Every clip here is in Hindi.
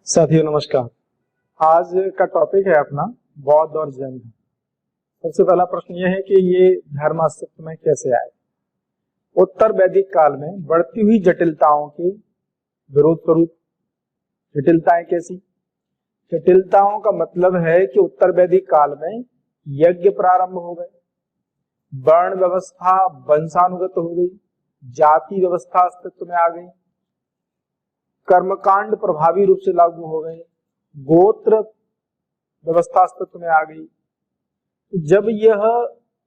साथियों नमस्कार। आज का टॉपिक है अपना बौद्ध और जैन धर्म। सबसे पहला प्रश्न यह है कि ये धर्म अस्तित्व में कैसे आए। उत्तर वैदिक काल में बढ़ती हुई जटिलताओं के विरोध स्वरूप। जटिलताएं कैसी? जटिलताओं का मतलब है कि उत्तर वैदिक काल में यज्ञ प्रारंभ हो गए, वर्ण व्यवस्था वंशानुगत हो गई, जाति व्यवस्था अस्तित्व में आ गई, कर्मकांड प्रभावी रूप से लागू हो गए, गोत्र व्यवस्था अस्तित्व में आ गई। जब यह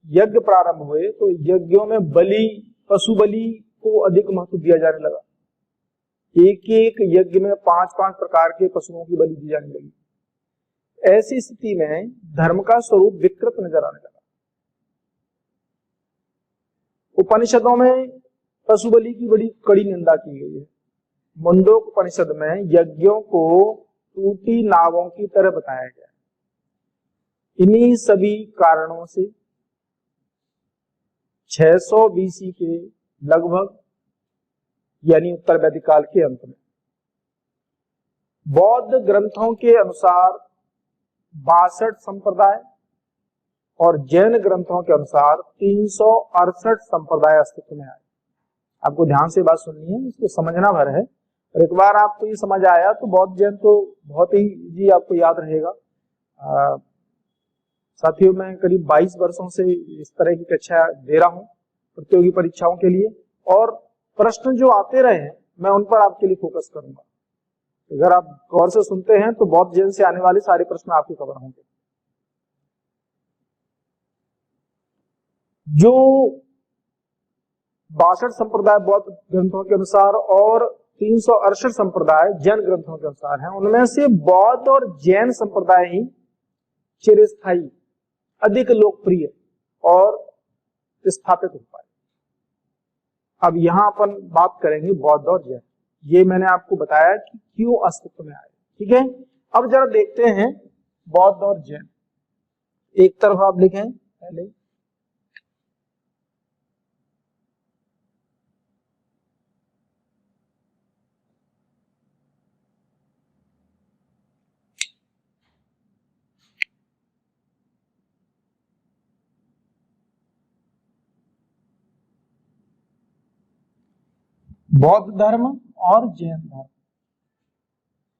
यज्ञ प्रारंभ हुए तो यज्ञों में बलि, पशु बलि को अधिक महत्व दिया जाने लगा। एक एक यज्ञ में 5-5 प्रकार के पशुओं की बलि दी जाने लगी। ऐसी स्थिति में धर्म का स्वरूप विकृत नजर आने लगा। उपनिषदों में पशु बलि की बड़ी कड़ी निंदा की गई है। मुंडकोपनिषद में यज्ञों को टूटी नावों की तरह बताया गया। इन्हीं सभी कारणों से 600 बीसी के लगभग यानी उत्तर वैदिक काल के अंत में बौद्ध ग्रंथों के अनुसार 62 संप्रदाय और जैन ग्रंथों के अनुसार 368 संप्रदाय अस्तित्व में आए। आपको ध्यान से बात सुननी है, इसको समझना भर है। और एक बार आपको ये समझ आया तो बौद्ध जैन तो बहुत ही जी आपको याद रहेगा। साथियों मैं करीब 22 वर्षों से इस तरह की कक्षा दे रहा हूं प्रतियोगी परीक्षाओं के लिए, और प्रश्न जो आते रहे हैं मैं उन पर आपके लिए फोकस करूंगा। अगर आप गौर से सुनते हैं तो बौद्ध जैन से आने वाले सारे प्रश्न आपके कवर होंगे। जो 62 संप्रदाय बौद्ध ग्रंथों के अनुसार और 368 संप्रदाय जैन ग्रंथों के अनुसार हैं, उनमें से बौद्ध और जैन संप्रदाय ही चिरस्थायी, अधिक लोकप्रिय और स्थापित हो पाए। अब यहां अपन बात करेंगे बौद्ध और जैन। ये मैंने आपको बताया कि क्यों अस्तित्व में आए, ठीक है। अब जरा देखते हैं बौद्ध और जैन। एक तरफ आप लिखें पहले बौद्ध धर्म और जैन धर्म।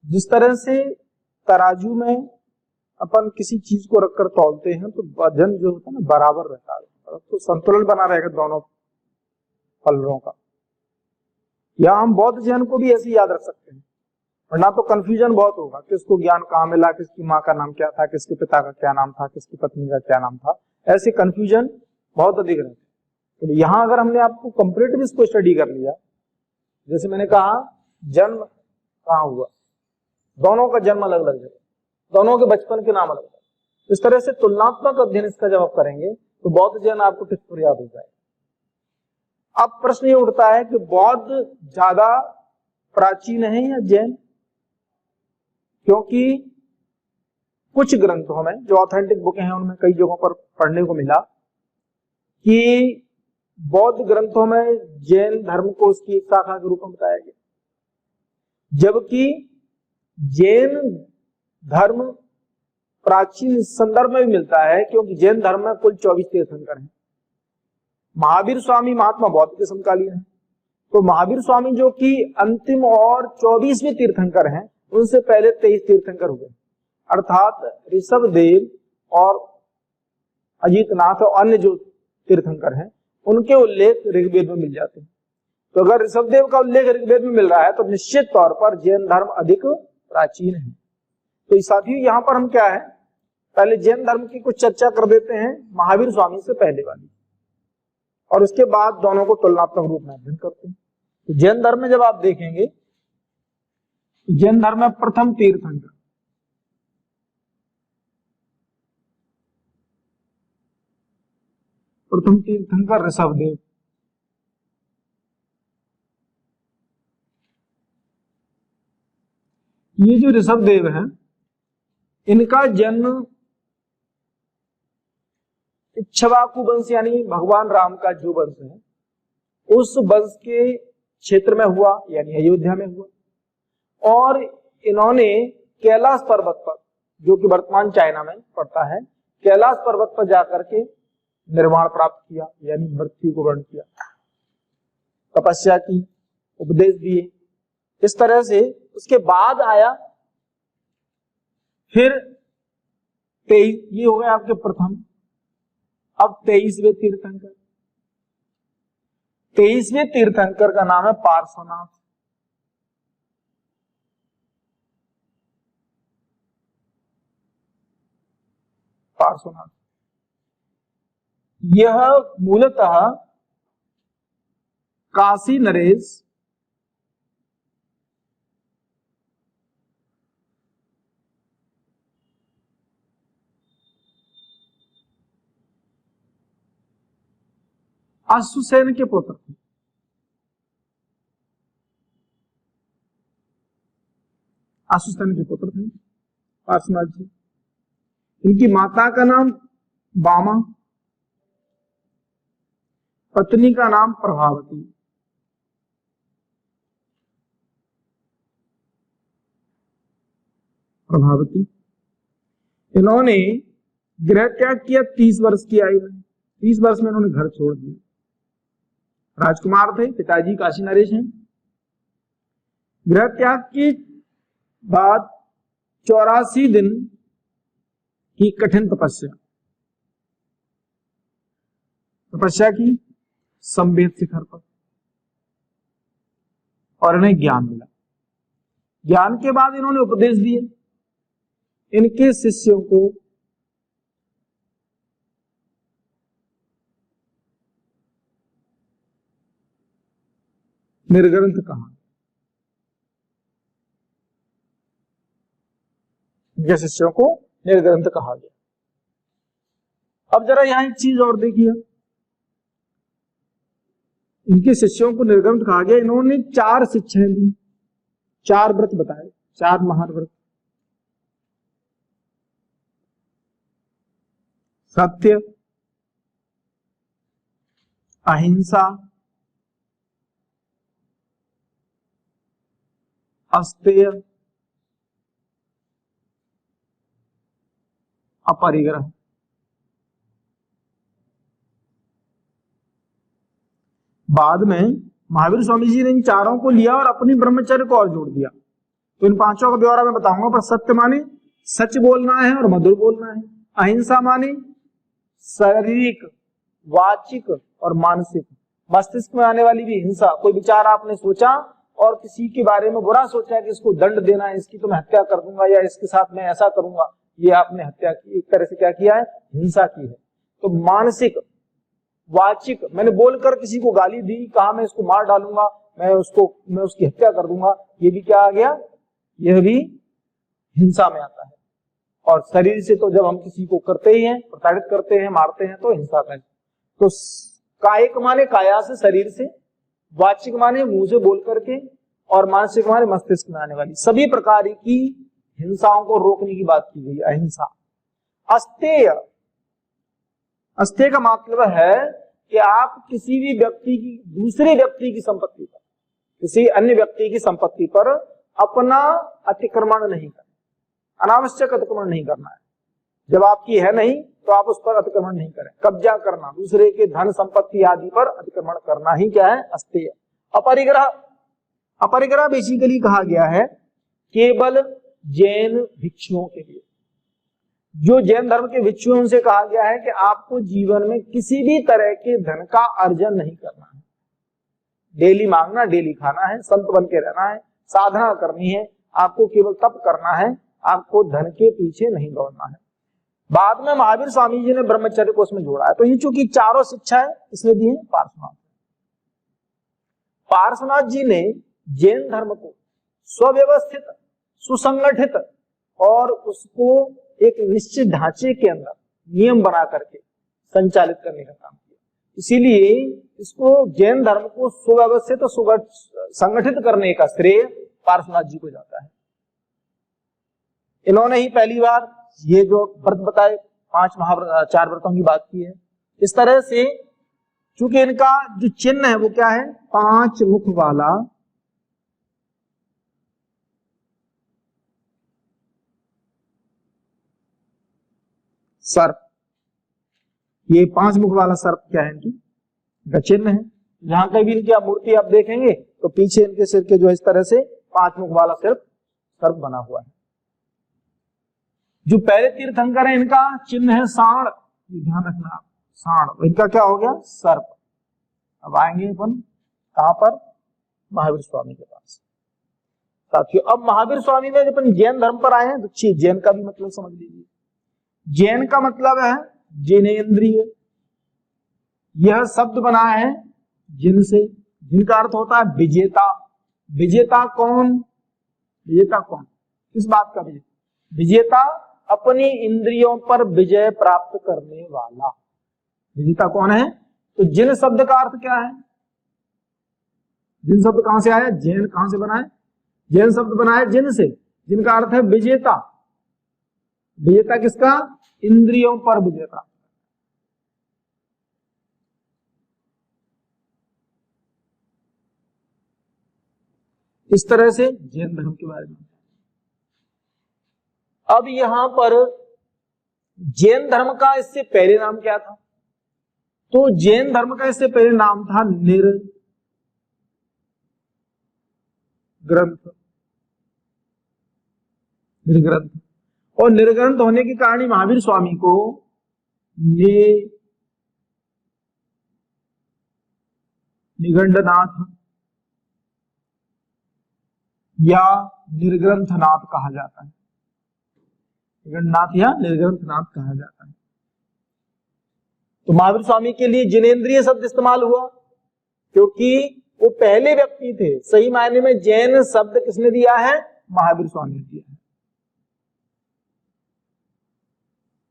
जिस तरह से तराजू में अपन किसी चीज को रखकर तौलते हैं तो वजन जो होता है ना बराबर रहता है, तो संतुलन बना रहेगा दोनों फलों का। या हम बौद्ध जैन को भी ऐसे याद रख सकते हैं, वरना तो कंफ्यूजन बहुत होगा। किसको ज्ञान कहाँ मिला, किसकी माँ का नाम क्या था, किसके पिता का क्या नाम था, किसकी पत्नी का क्या नाम था, ऐसे कंफ्यूजन बहुत अधिक रहते हैं। तो यहाँ अगर हमने आपको कंप्लीट इसको स्टडी कर लिया, जैसे मैंने कहा जन्म कहाँ हुआ, दोनों का जन्म अलग अलग जगह, दोनों के बचपन के नाम अलग अलग। इस तरह से तुलनात्मक अध्ययन इसका जब आप करेंगे तो बौद्ध जैन आपको टिक याद हो जाएगा। अब प्रश्न ये उठता है कि बौद्ध ज्यादा प्राचीन है या जैन? क्योंकि कुछ ग्रंथों में जो ऑथेंटिक बुकें हैं उनमें कई जगहों पर पढ़ने को मिला कि बौद्ध ग्रंथों में जैन धर्म को उसकी एक शाखा के रूप में बताया गया, जबकि जैन धर्म प्राचीन संदर्भ में भी मिलता है, क्योंकि जैन धर्म में कुल 24 तीर्थंकर हैं। महावीर स्वामी महात्मा बौद्ध के समकालीन हैं, तो महावीर स्वामी जो कि अंतिम और 24वें तीर्थंकर हैं, उनसे पहले 23 तीर्थंकर हुए, अर्थात ऋषभदेव और अजितनाथ और अन्य जो तीर्थंकर हैं उनके उल्लेख ऋग्वेद में मिल जाते हैं। तो अगर ऋषभदेव का उल्लेख ऋग्वेद में मिल रहा है तो निश्चित तौर पर जैन धर्म अधिक प्राचीन है। तो साथियों यहाँ पर हम क्या है, पहले जैन धर्म की कुछ चर्चा कर देते हैं महावीर स्वामी से पहले वाली, और उसके बाद दोनों को तुलनात्मक रूप में अध्ययन करते हैं। तो जैन धर्म में जब आप देखेंगे, जैन धर्म में प्रथम तीर्थंकर ऋषभदेव। ये जो ऋषभदेव हैं, इनका जन्म इक्ष्वाकु वंश यानी भगवान राम का जो वंश है उस वंश के क्षेत्र में हुआ, यानी अयोध्या में हुआ। और इन्होंने कैलाश पर्वत पर, जो कि वर्तमान चाइना में पड़ता है, कैलाश पर्वत पर जाकर के निर्वाण प्राप्त किया, यानी मृत्यु को वर्ण किया, तपस्या की, उपदेश दिए। इस तरह से उसके बाद आया फिर 23, ये हो गए आपके प्रथम। अब 23वें तीर्थंकर, 23वें तीर्थंकर का नाम है पार्श्वनाथ। पार्श्वनाथ यह मूलतः काशी नरेश अश्वसेन के पुत्र थे। अश्वसेन के पुत्र थे पार्श्वनाथ जी। इनकी माता का नाम बामा, पत्नी का नाम प्रभावती। प्रभावती इन्होंने गृह त्याग किया 30 वर्ष की आयु में। 30 वर्ष में इन्होंने घर छोड़ दिया। राजकुमार थे, पिताजी काशी नरेश हैं। गृह त्याग के बाद 84 दिन की कठिन तपस्या की संवेद शिखर पर, और इन्हें ज्ञान मिला। ज्ञान के बाद इन्होंने उपदेश दिए। इनके शिष्यों को निर्ग्रंथ कहा। इनके शिष्यों को निर्ग्रंथ कहा गया। अब जरा यहां एक चीज और देखिए, इनके शिष्यों को निर्ग्रंथ कहा गया। इन्होंने 4 शिक्षाएं दी, 4 व्रत बताए, 4 महाव्रत। सत्य, अहिंसा, अस्तेय, अपरिग्रह। बाद में महावीर स्वामी जी ने इन 4 को लिया और अपनी ब्रह्मचर्य को और जोड़ दिया। तो इन 5 का ब्यौरा मैं बताऊंगा, पर सत्य माने सच बोलना है और मधुर बोलना है। अहिंसा माने शारीरिक, वाचिक और मानसिक, मस्तिष्क में आने वाली भी हिंसा। कोई विचार आपने सोचा और किसी के बारे में बुरा सोचा कि इसको दंड देना है, इसकी तो मैं हत्या कर दूंगा या इसके साथ मैं ऐसा करूंगा, ये आपने हत्या की, एक तरह से क्या किया है, हिंसा की है। तो मानसिक, वाचिक, मैंने बोलकर किसी को गाली दी, कहा मैं इसको मार डालूंगा, मैं उसकी हत्या कर दूंगा, ये भी क्या आ गया, यह भी हिंसा में आता है। और शरीर से तो जब हम किसी को करते ही हैं, प्रताड़ित करते हैं, मारते हैं, तो हिंसा का। तो कायिक माने काया से, शरीर से, वाचिक माने मुंह से बोल करके, और मानसिक माने मस्तिष्क में आने वाली सभी प्रकार की हिंसाओं को रोकने की बात की गई, अहिंसा। अस्तेय, अस्तेय का मतलब है कि आप किसी भी व्यक्ति की, दूसरे व्यक्ति की संपत्ति पर, किसी अन्य व्यक्ति की संपत्ति पर अपना अतिक्रमण नहीं करना, अनावश्यक अतिक्रमण नहीं करना है। जब आपकी है नहीं तो आप उस पर अतिक्रमण नहीं करें। कब्जा करना, दूसरे के धन संपत्ति आदि पर अतिक्रमण करना ही क्या है, अस्तेय। अपरिग्रह, अपरिग्रह बेसिकली कहा गया है केवल जैन भिक्षुओं के लिए। जो जैन धर्म के भिक्षु हैं उनसे कहा गया है कि आपको जीवन में किसी भी तरह के धन का अर्जन नहीं करना है। डेली मांगना, डेली खाना है, संत बन के रहना है, साधना करनी है, आपको केवल तप करना है, आपको धन के पीछे नहीं दौड़ना है। बाद में महावीर स्वामी जी ने ब्रह्मचर्य को उसमें जोड़ा है। तो ये चूंकि 4 शिक्षा है इसलिए दी है पार्श्वनाथ। पार्श्वनाथ जी ने जैन धर्म को स्वव्यवस्थित, सुसंगठित और उसको एक निश्चित ढांचे के अंदर नियम बना करके संचालित करने का काम किया। इसीलिए इसको जैन धर्म को सुव्यवस्थित और संगठित करने का श्रेय पार्श्वनाथ जी को जाता है। इन्होंने ही पहली बार ये जो व्रत बताए, 4 व्रतों की बात की है। इस तरह से चूंकि इनका जो चिन्ह है वो क्या है, 5 मुख वाला सर्प, ये 5 मुख वाला सर्प क्या है, इनका चिन्ह है। जहां कहीं भी इनकी आप मूर्ति आप देखेंगे तो पीछे इनके सिर के जो इस तरह से 5 मुख वाला सर्प बना हुआ है। जो पहले तीर्थंकर है इनका चिन्ह है सांड, ध्यान रखना आप, सांड, इनका क्या हो गया, सर्प। अब आएंगे अपन कहां पर, महावीर स्वामी के पास। साथियों अब महावीर स्वामी में जब अपन जैन धर्म पर आए हैं तो जैन का भी मतलब समझ लीजिए। जैन का मतलब है जिनेंद्रिय, यह शब्द बना है जिन से, जिनका अर्थ होता है विजेता। विजेता कौन, विजेता कौन, किस बात का विजेता, विजेता अपनी इंद्रियों पर विजय प्राप्त करने वाला, विजेता कौन है। तो जिन शब्द का अर्थ क्या है, जिन शब्द कहां से आया, जैन कहां से बना है, जैन शब्द बना है जिन से, जिनका अर्थ है विजेता। विजेता किसका, इंद्रियों पर विजेता। इस तरह से जैन धर्म के बारे में। अब यहां पर जैन धर्म का इससे पहले नाम क्या था, तो जैन धर्म का इससे पहले नाम था निर्ग्रंथ। निर्ग्रंथ, और निर्ग्रंथ होने के कारण ही महावीर स्वामी को निगंडनाथ या निर्ग्रंथनाथ कहा जाता है, निगंडनाथ या निर्ग्रंथनाथ कहा जाता है। तो महावीर स्वामी के लिए जिनेंद्रिय शब्द इस्तेमाल हुआ क्योंकि वो पहले व्यक्ति थे, सही मायने में जैन शब्द किसने दिया है, महावीर स्वामी ने दिया है।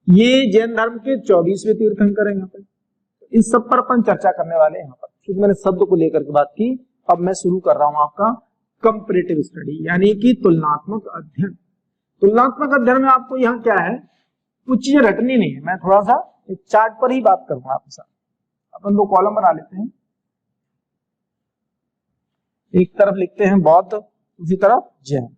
ये जैन धर्म के 24वें तीर्थंकर है। यहाँ पर इस सब पर अपन चर्चा करने वाले हैं। यहाँ पर क्योंकि मैंने शब्द को लेकर के बात की, अब मैं शुरू कर रहा हूं आपका कंपैरेटिव स्टडी, यानी कि तुलनात्मक अध्ययन। तुलनात्मक अध्ययन में आपको यहाँ क्या है, कुछ चीजें रटनी नहीं है, मैं थोड़ा सा एक चार्ट पर ही बात करूंगा आपके साथ। अपन 2 कॉलम बना लेते हैं, एक तरफ लिखते हैं बौद्ध, दूसरी तरफ जैन।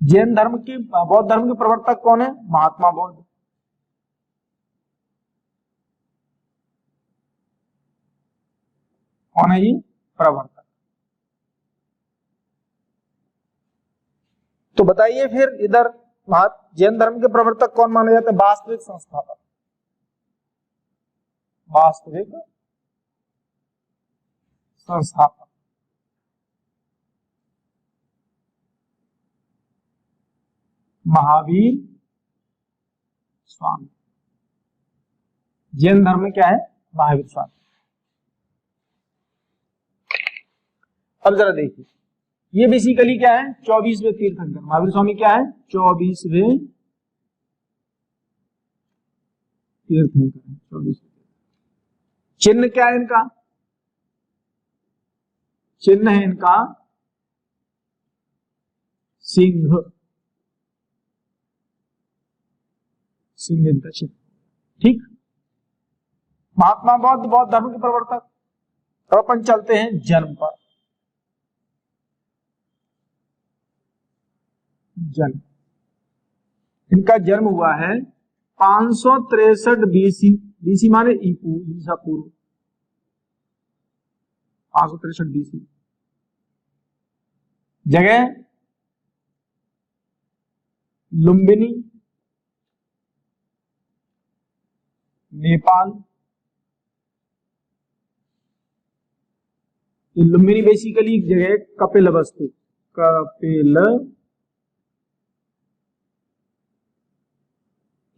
जैन धर्म की, बौद्ध धर्म के प्रवर्तक कौन है, महात्मा बौद्ध। कौन है ये, प्रवर्तक। तो बताइए फिर इधर जैन धर्म के प्रवर्तक कौन माने जाते हैं, वास्तविक संस्थापक, वास्तविक संस्थापक महावीर स्वामी। जैन धर्म में क्या है, महावीर स्वामी। अब जरा देखिए, ये बेसिकली क्या है, 24वें तीर्थंकर। महावीर स्वामी क्या है, 24वें तीर्थंकर, 24वें। चिन्ह क्या है इनका, चिन्ह है इनका सिंह, सिंह इनका चिन्ह। ठीक, महात्मा बौद्ध बौद्ध धर्म के प्रवर्तक। अब अपन चलते हैं जन्म पर। जन्म, इनका जन्म हुआ है 563 बीसी, बीसी माने ईसा पूर्व, 563 बीसी। जगह लुम्बिनी, नेपाल। ये लुम्बिनी बेसिकली एक जगह, कपिलवस्तु, कपिल,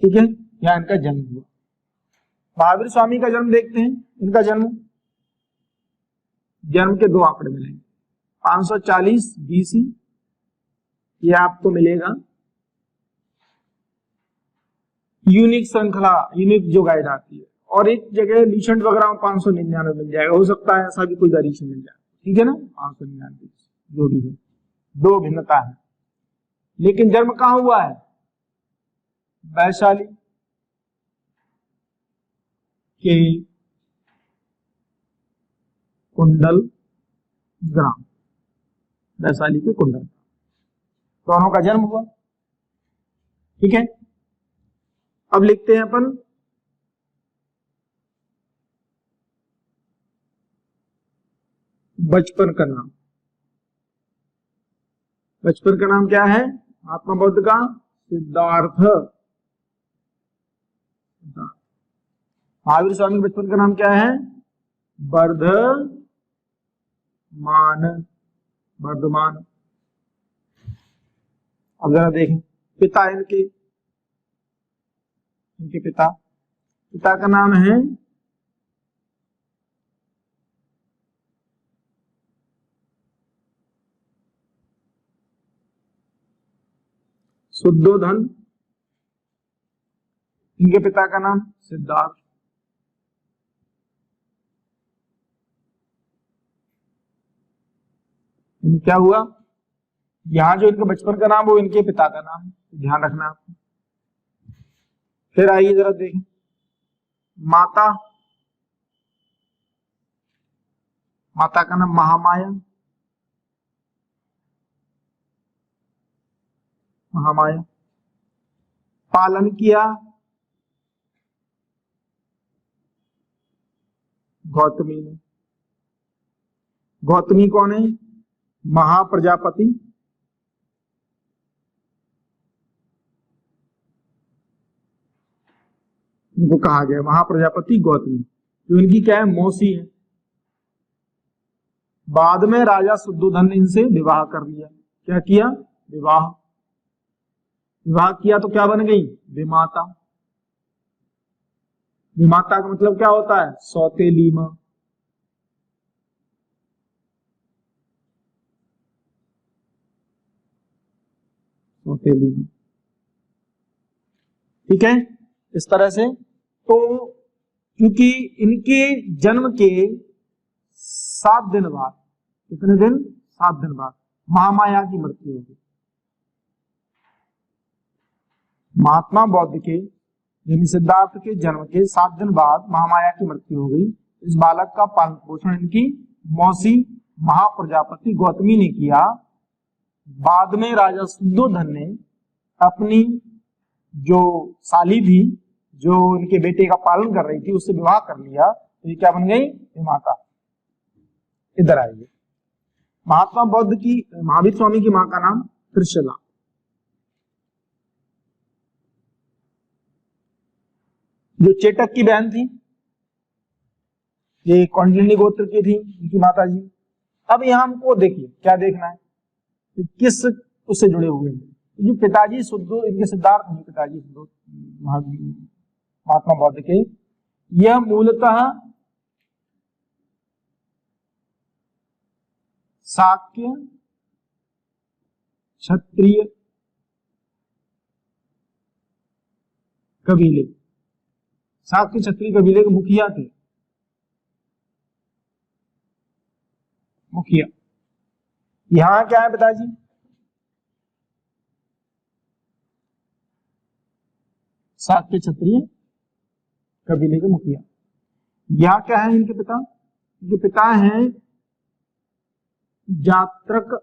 ठीक है, यहां इनका जन्म हुआ। महावीर स्वामी का जन्म देखते हैं। इनका जन्म के 2 आंकड़े मिलेंगे, 540 बीसी, ये आपको मिलेगा यूनिक श्रृंखला, यूनिक जो गाइड आती है, और एक जगह लीसेंट वगैरह में 599 मिल जाएगा, हो सकता है ऐसा भी कोई वेरिएशन मिल जाए, ठीक है ना, 599 जो भी है, 2 भिन्नता है। लेकिन जन्म कहां हुआ है, वैशाली के कुंडल ग्राम, वैशाली के कुंडल। दोनों का जन्म हुआ। ठीक है, अब लिखते हैं अपन बचपन का नाम। बचपन का नाम क्या है महात्मा बुद्ध का? सिद्धार्थ। महावीर स्वामी के बचपन का नाम क्या है? वर्धमान। वर्धमान। अब जरा देखें पिता इनके पिता का नाम है शुद्धोधन। इनके पिता का नाम सिद्धार्थ। क्या हुआ, यहां जो इनके बचपन का नाम वो इनके पिता का नाम है, ध्यान रखना आपको। फिर आइए जरा देखें माता। माता का नाम महामाया। महामाया। पालन किया गौतमी ने। गौतमी कौन है? महाप्रजापति। इनको कहा गया महाप्रजापति गौतमी, जो इनकी क्या है? मौसी है। बाद में राजा शुद्धोधन ने इनसे विवाह कर लिया। क्या किया? विवाह। विवाह किया तो क्या बन गई? विमाता। विमाता का मतलब क्या होता है? सौतेली मां। सौतेली मां। ठीक है, इस तरह से। तो क्योंकि इनके जन्म के 7 दिन बाद, कितने दिन? 7 दिन बाद महामाया की मृत्यु होगी। महात्मा बुद्ध के यानी सिद्धार्थ के जन्म के 7 दिन बाद महामाया की मृत्यु हो गई। इस बालक का पालन पोषण इनकी मौसी महाप्रजापति गौतमी ने किया। बाद में राजा शुद्धोधन ने अपनी जो साली थी, जो इनके बेटे का पालन कर रही थी, उससे विवाह कर लिया। तो ये क्या बन गई? विमाता। इधर आइए, महात्मा बुद्ध की, महावीर स्वामी की मां का नाम त्रिशला। जो चेटक की बहन थी, ये कौंडिन्य गोत्र की थी, उनकी माता जी। अब यहां हमको देखिए क्या देखना है कि किस उससे जुड़े हुए हैं। जो पिताजी शुद्धो, इनके सिद्धार्थ नहीं, पिताजी शुद्धो महात्मा बुद्ध के, यह मूलतः शाक्य क्षत्रिय कबीले, शाक्य क्षत्रिय कबीले के मुखिया थे। मुखिया। यहां क्या है पिताजी? शाक्य क्षत्रिय कबीले के मुखिया। यहां क्या है इनके पिता? इनके पिता हैं जात्रक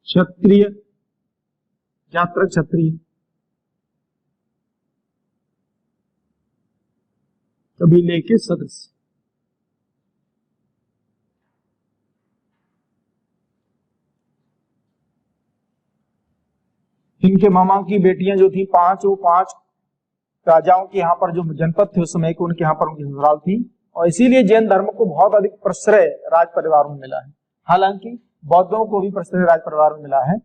क्षत्रिय। जात्रक क्षत्रिय कबीले के सदस्य। इनके मामा की बेटियां जो थी 5, वो 5 राजाओं के यहाँ पर जो जनपद थे उस समय के, उनके यहाँ पर उनकी ससुराल थी। और इसीलिए जैन धर्म को बहुत अधिक प्रश्रय राज परिवारों में मिला है। हालांकि बौद्धों को भी प्रश्रय राज परिवार में मिला है।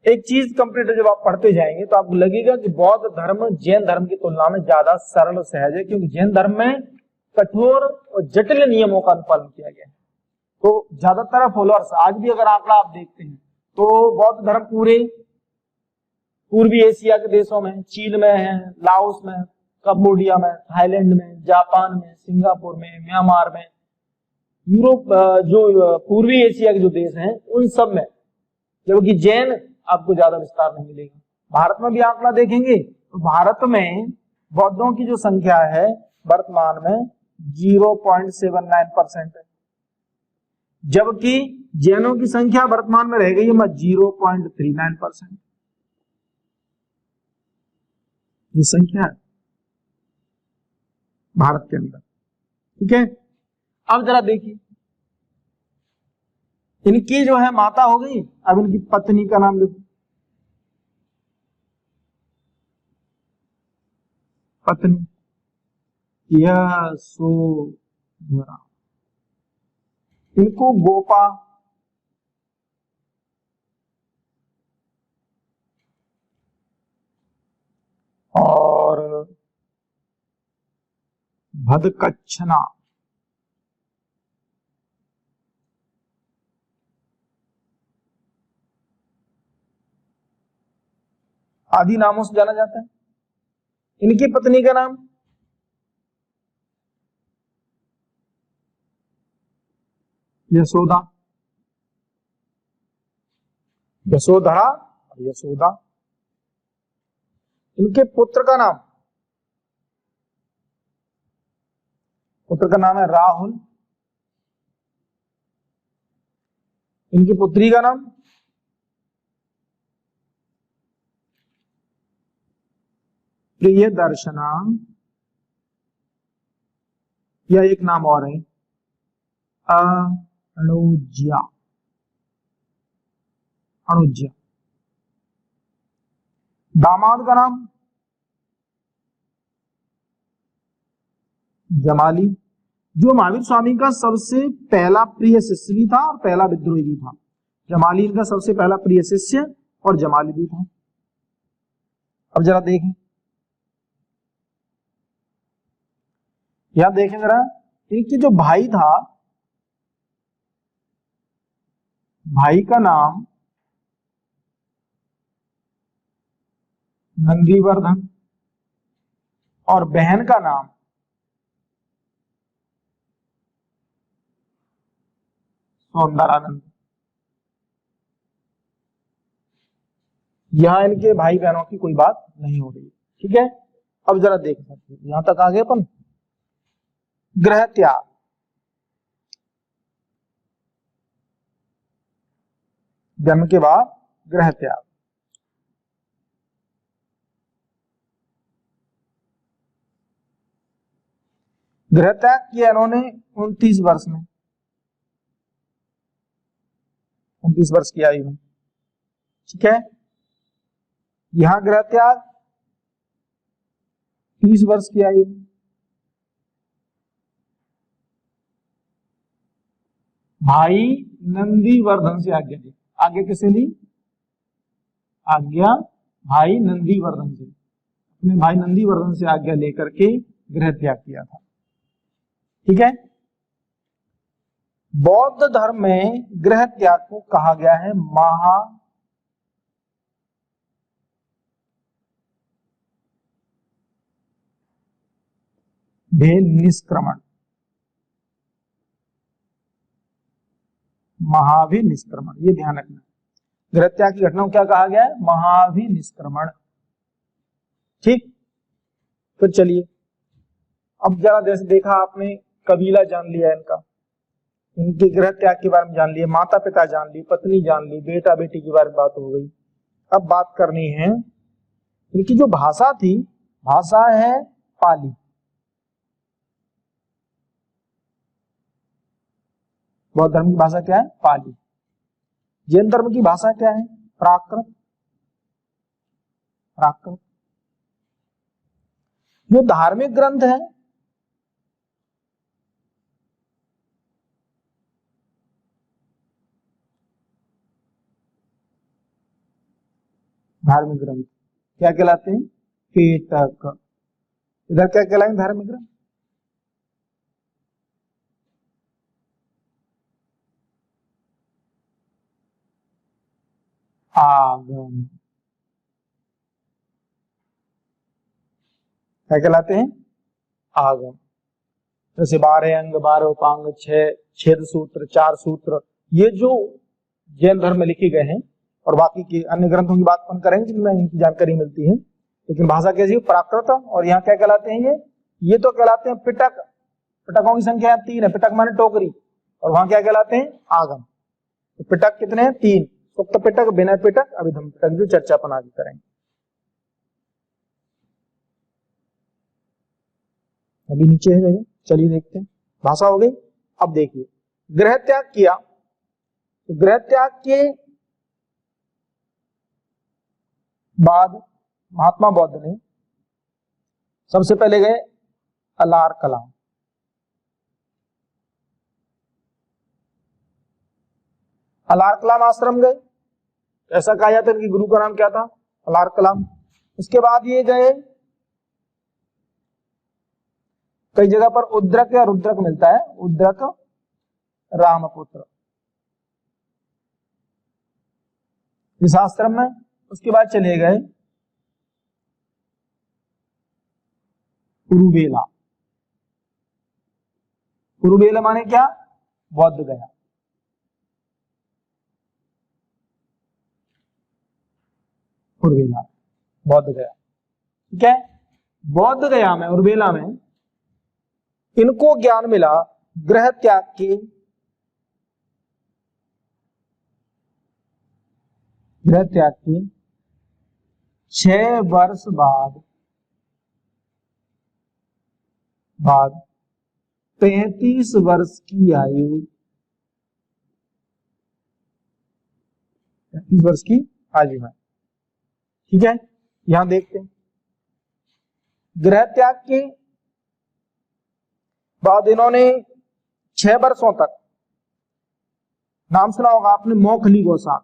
एक चीज कंप्लीट जब आप पढ़ते जाएंगे तो आपको लगेगा कि बौद्ध धर्म जैन धर्म की तुलना में ज्यादा सरल और सहज है, क्योंकि जैन धर्म में कठोर और जटिल नियमों का अनुपालन किया गया है। तो ज्यादातर फॉलोअर्स आज भी अगर आंकड़ा आप देखते हैं तो बौद्ध धर्म पूरे पूर्वी एशिया के देशों में, चीन में है, लाओस में, कंबोडिया में, थाईलैंड में, जापान में, सिंगापुर में, म्यांमार में, यूरोप, जो पूर्वी एशिया के जो देश हैं उन सब में, जबकि जैन आपको ज्यादा विस्तार नहीं मिलेगा। भारत में भी आंकड़ा देखेंगे तो भारत में बौद्धों की जो संख्या है वर्तमान में 0.79% है। जबकि जैनों की संख्या वर्तमान में रह गई है 0.39%। ये संख्या है भारत के अंदर। ठीक है, अब जरा देखिए, इनकी जो है माता हो गई, अब इनकी पत्नी का नाम लिखो। पत्नी यशोधरा, इनको गोपा, और भदकच्छना, आदि नामों से जाना जाता है। इनकी पत्नी का नाम यशोदा, यशोधरा और यशोदा। इनके पुत्र का नाम, पुत्र का नाम है राहुल। इनकी पुत्री का नाम प्रियदर्शना, या एक नाम और है अनुज्या, अनुज्या। दामाद का नाम जमाली, जो महावीर स्वामी का सबसे पहला प्रिय शिष्य भी था और पहला विद्रोही भी था। जमाली इनका सबसे पहला प्रिय शिष्य और जमाली भी था। अब जरा देखें, यहां देखें जरा, इनकी जो भाई था, भाई का नाम नंदीवर्धन और बहन का नाम सौंदरानंद। यहां इनके भाई बहनों की कोई बात नहीं हो रही। ठीक है, अब जरा देख सकते हैं, यहां तक आ गए अपन। गृह त्याग, जन्म के बाद गृह त्याग। गृह त्याग किया इन्होंने 29 वर्ष में, 29 वर्ष की आयु में। ठीक है, यहां गृह त्याग 30 वर्ष की आयु में। भाई नंदीवर्धन से आज्ञा ली, आज्ञा किसे ली? आज्ञा भाई नंदीवर्धन से, अपने भाई नंदीवर्धन से आज्ञा लेकर के गृह त्याग किया था। ठीक है, बौद्ध धर्म में गृह त्याग को कहा गया है महाभिनिष्क्रमण, महाभिनिष्क्रमण, ये ध्यान रखना। गृह त्याग की घटना को क्या कहा गया है? महाभिनिष्क्रमण। ठीक, फिर चलिए, अब जरा जैसे देखा आपने, कबीला जान लिया इनका, इनके गृह त्याग के बारे में जान लिए, माता पिता जान ली, पत्नी जान ली, बेटा बेटी के बारे में बात हो गई। अब बात करनी है इनकी जो भाषा थी, भाषा है पाली। बौद्ध धर्म की भाषा क्या है? पाली। जैन धर्म की भाषा क्या है? प्राकृत। प्राकृत। जो धार्मिक ग्रंथ है, धार्मिक ग्रंथ क्या कहलाते हैं? पेटक। इधर क्या कहलाएंगे धार्मिक ग्रंथ? आगम। क्या कहलाते हैं? आगम। जैसे 12 अंग, 12 उपांग, 6 छेद सूत्र, 4 सूत्र, ये जो जैन धर्म में लिखे गए हैं, और बाकी के अन्य ग्रंथों की बात अपन करेंगे जिनमें इनकी जानकारी मिलती है। लेकिन भाषा कैसी है? प्राकृत। और यहाँ क्या कहलाते हैं? ये तो कहलाते हैं पिटक। पिटकों की संख्या 3 है। पिटक माने टोकरी, और वहां क्या कहलाते हैं? आगम। तो पिटक कितने हैं? 3, सुप्त पिटक, विनय पिटक, अभिधम पिटक, जो चर्चा अपन आगे करेंगे। अभी नीचे है जगह, चलिए देखते हैं। भाषा हो गई। अब देखिए, गृह त्याग किया, तो गृह त्याग के बाद महात्मा बौद्ध ने सबसे पहले गए अलार कलाम। अलार कलाम आश्रम गए, ऐसा कहा जाता है कि गुरु का नाम क्या था? अलार कलाम। उसके बाद ये गए, कई जगह पर उद्रक या रुद्रक मिलता है, उद्रक रामपुत्र इस आश्रम में। उसके बाद चले गए कुरुबेला। कुरुबेला माने क्या? बौद्ध गया। कुरुबेला बौद्ध गया, ठीक है। बौद्ध गया में, उर्बेला में इनको ज्ञान मिला गृह त्याग के, गृह त्याग के 6 वर्ष बाद 35 वर्ष की आयु, 35 वर्ष की आयु में, ठीक है। यहां देखते हैं, गृह त्याग के बाद इन्होंने 6 वर्षों तक, नाम सुना होगा आपने मौखली गौशाल।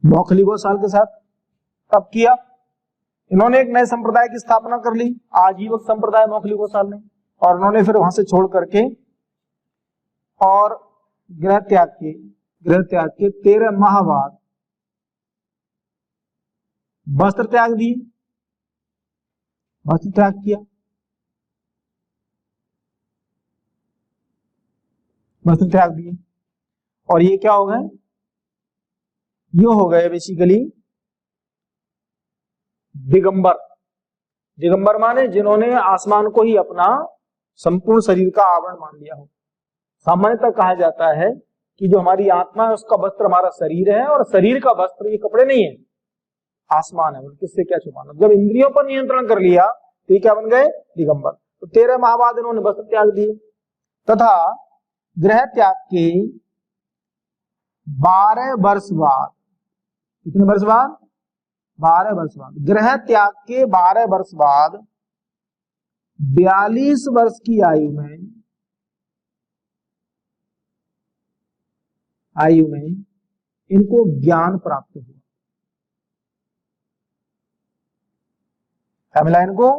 मौखली गौशाल के साथ तब किया इन्होंने, एक नए संप्रदाय की स्थापना कर ली, आजीवक संप्रदाय मौखली गौशाल ने। और उन्होंने फिर वहां से छोड़ करके और गृह त्याग के 13 माह बाद वस्त्र त्याग दिए, वस्त्र त्याग किया, वस्त्र त्याग दिए। और ये क्या हो गए? ये हो गए बेसिकली दिगंबर। दिगंबर माने जिन्होंने आसमान को ही अपना संपूर्ण शरीर का आवरण मान लिया हो। सामान्यतः कहा जाता है कि जो हमारी आत्मा है उसका वस्त्र हमारा शरीर है, और शरीर का वस्त्र ये कपड़े नहीं है, आसमान है, किससे क्या छुपाना। जब इंद्रियों पर नियंत्रण कर लिया तो ये क्या बन गए? दिगंबर। तो 13 माह बाद इन्होंने वस्त्र त्याग दिए, तथा गृह त्याग के 12 वर्ष बाद, कितने वर्ष बाद? 12 वर्ष बाद। गृह त्याग के 12 वर्ष बाद 42 वर्ष की आयु में इनको ज्ञान प्राप्त हुआ। क्या मिला इनको?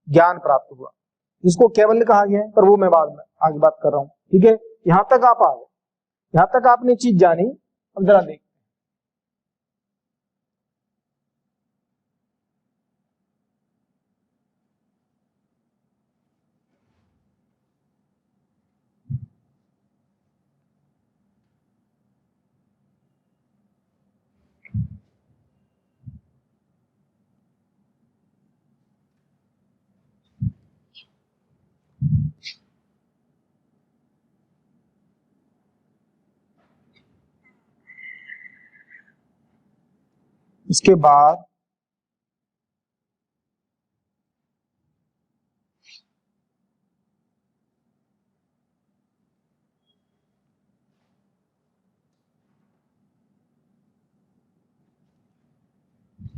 ज्ञान प्राप्त हुआ, जिसको केवल्य कहा गया है, पर वो मैं बाद में आगे बात कर रहा हूं, ठीक है। यहां तक आप आ गए, यहां तक आपने चीज जानी। अब जरा देख, इसके बाद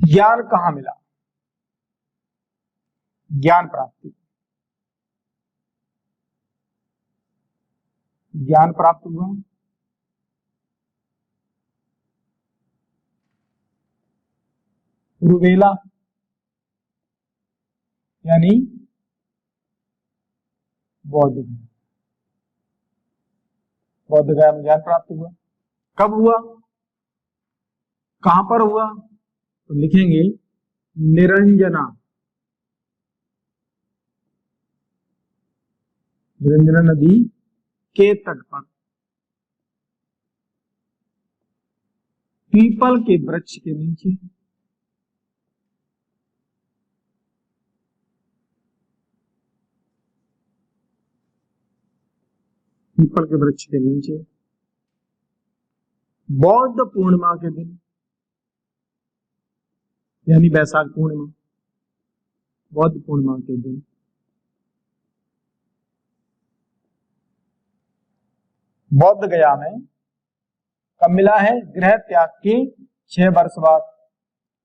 ज्ञान कहां मिला? ज्ञान प्राप्ति, ज्ञान प्राप्त हुआ कुरुबेला, यानी बौद्ध गया में ज्ञान प्राप्त हुआ। कब हुआ? कहां पर हुआ? तो लिखेंगे निरंजना, निरंजना नदी के तट पर पीपल के वृक्ष के नीचे, पीपल के वृक्ष के नीचे बौद्ध पूर्णिमा के दिन, यानी बैसाख पूर्णिमा, बौद्ध पूर्णिमा के दिन बौद्ध गया में कब मिला है? गृह त्याग के 6 वर्ष बाद।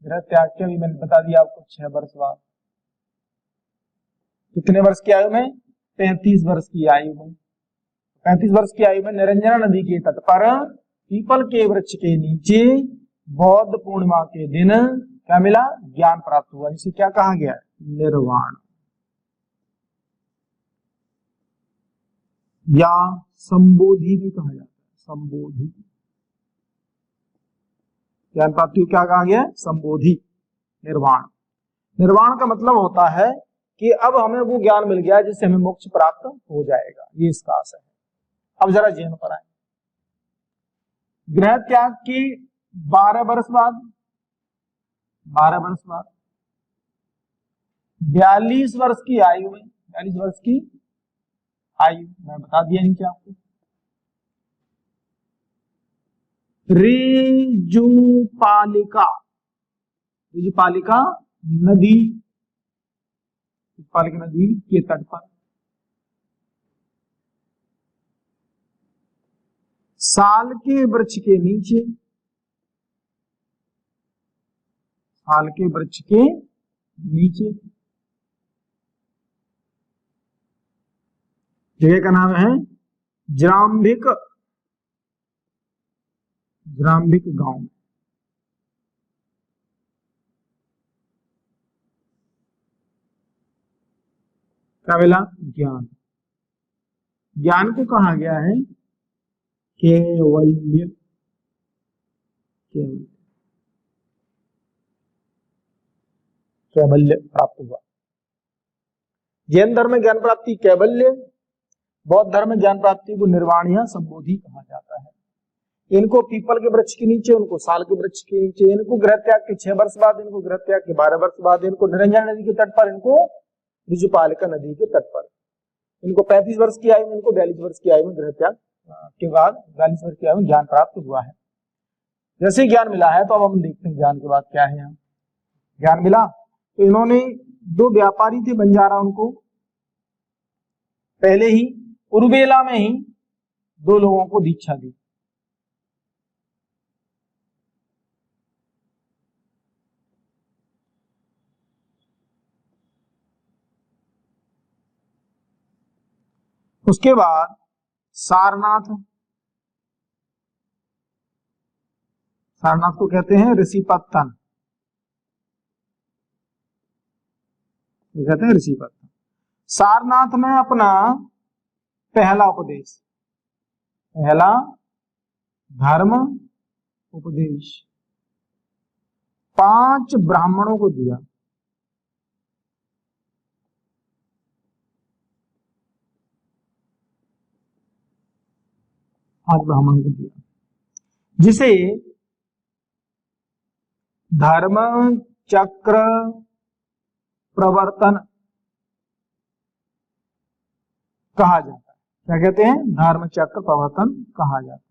गृह त्याग के भी मैंने बता दिया आपको 6 वर्ष बाद। कितने वर्ष की आयु में? 35 वर्ष की आयु में। 35 वर्ष की आयु में निरंजना नदी के तट पर पीपल के वृक्ष के नीचे बौद्ध पूर्णिमा के दिन क्या मिला? ज्ञान प्राप्त हुआ, जिसे क्या कहा गया? निर्वाण या संबोधि भी कहा जाता है। संबोधि, ज्ञान प्राप्ति को क्या कहा गया? संबोधि, निर्वाण। निर्वाण का मतलब होता है कि अब हमें वो ज्ञान मिल गया जिससे हमें मोक्ष प्राप्त हो जाएगा, ये इसका आशय है। अब जरा जैन पर आए। गृह त्याग की 12 वर्ष बाद, 12 वर्ष बाद 42 वर्ष की आयु में, 42 वर्ष की आयु मैं बता दिया नीचे आपको। ऋजुपालिका, ऋजुपालिका नदी, ऋजुपालिका नदी के तट पर साल के वृक्ष के नीचे, साल के वृक्ष के नीचे, जगह का नाम है जराम्भिक, जराम्भिक गांव में। क्या मिला? ज्ञान। ज्ञान को कहा गया है केवल्य, केवल्य, कैवल्य प्राप्त हुआ। जैन धर्म में ज्ञान प्राप्ति कैवल्य, बौद्ध धर्म में ज्ञान प्राप्ति को निर्वाण या संबोधि कहा जाता है। इनको पीपल के वृक्ष के नीचे, उनको साल के वृक्ष के नीचे, इनको गृह त्याग के 6 वर्ष बाद, इनको गृह त्याग के 12 वर्ष बाद, इनको निरंजन नदी के तट पर, इनको ऋजुपालिका नदी के तट पर, इनको 35 वर्ष की आयु में, इनको 42 वर्ष की आयु में गृह त्याग के बाद 42 वर्ष की आयु में ज्ञान प्राप्त हुआ है। जैसे ज्ञान मिला है तो अब हम देखते हैं ज्ञान के बाद क्या है। यहाँ ज्ञान मिला तो इन्होंने 2 व्यापारी थे बंजारा, उनको पहले ही उर्वेला में ही 2 लोगों को दीक्षा दी। उसके बाद सारनाथ, सारनाथ को कहते हैं ऋषिपत्तन, कहते हैं ऋषिपत्तन। सारनाथ में अपना पहला उपदेश, पहला धर्म उपदेश 5 ब्राह्मणों को दिया। 5 ब्राह्मणों को दिया, जिसे धर्म चक्र प्रवर्तन कहा जाता है। क्या कहते हैं? धर्म चक्र प्रवर्तन कहा जाता है।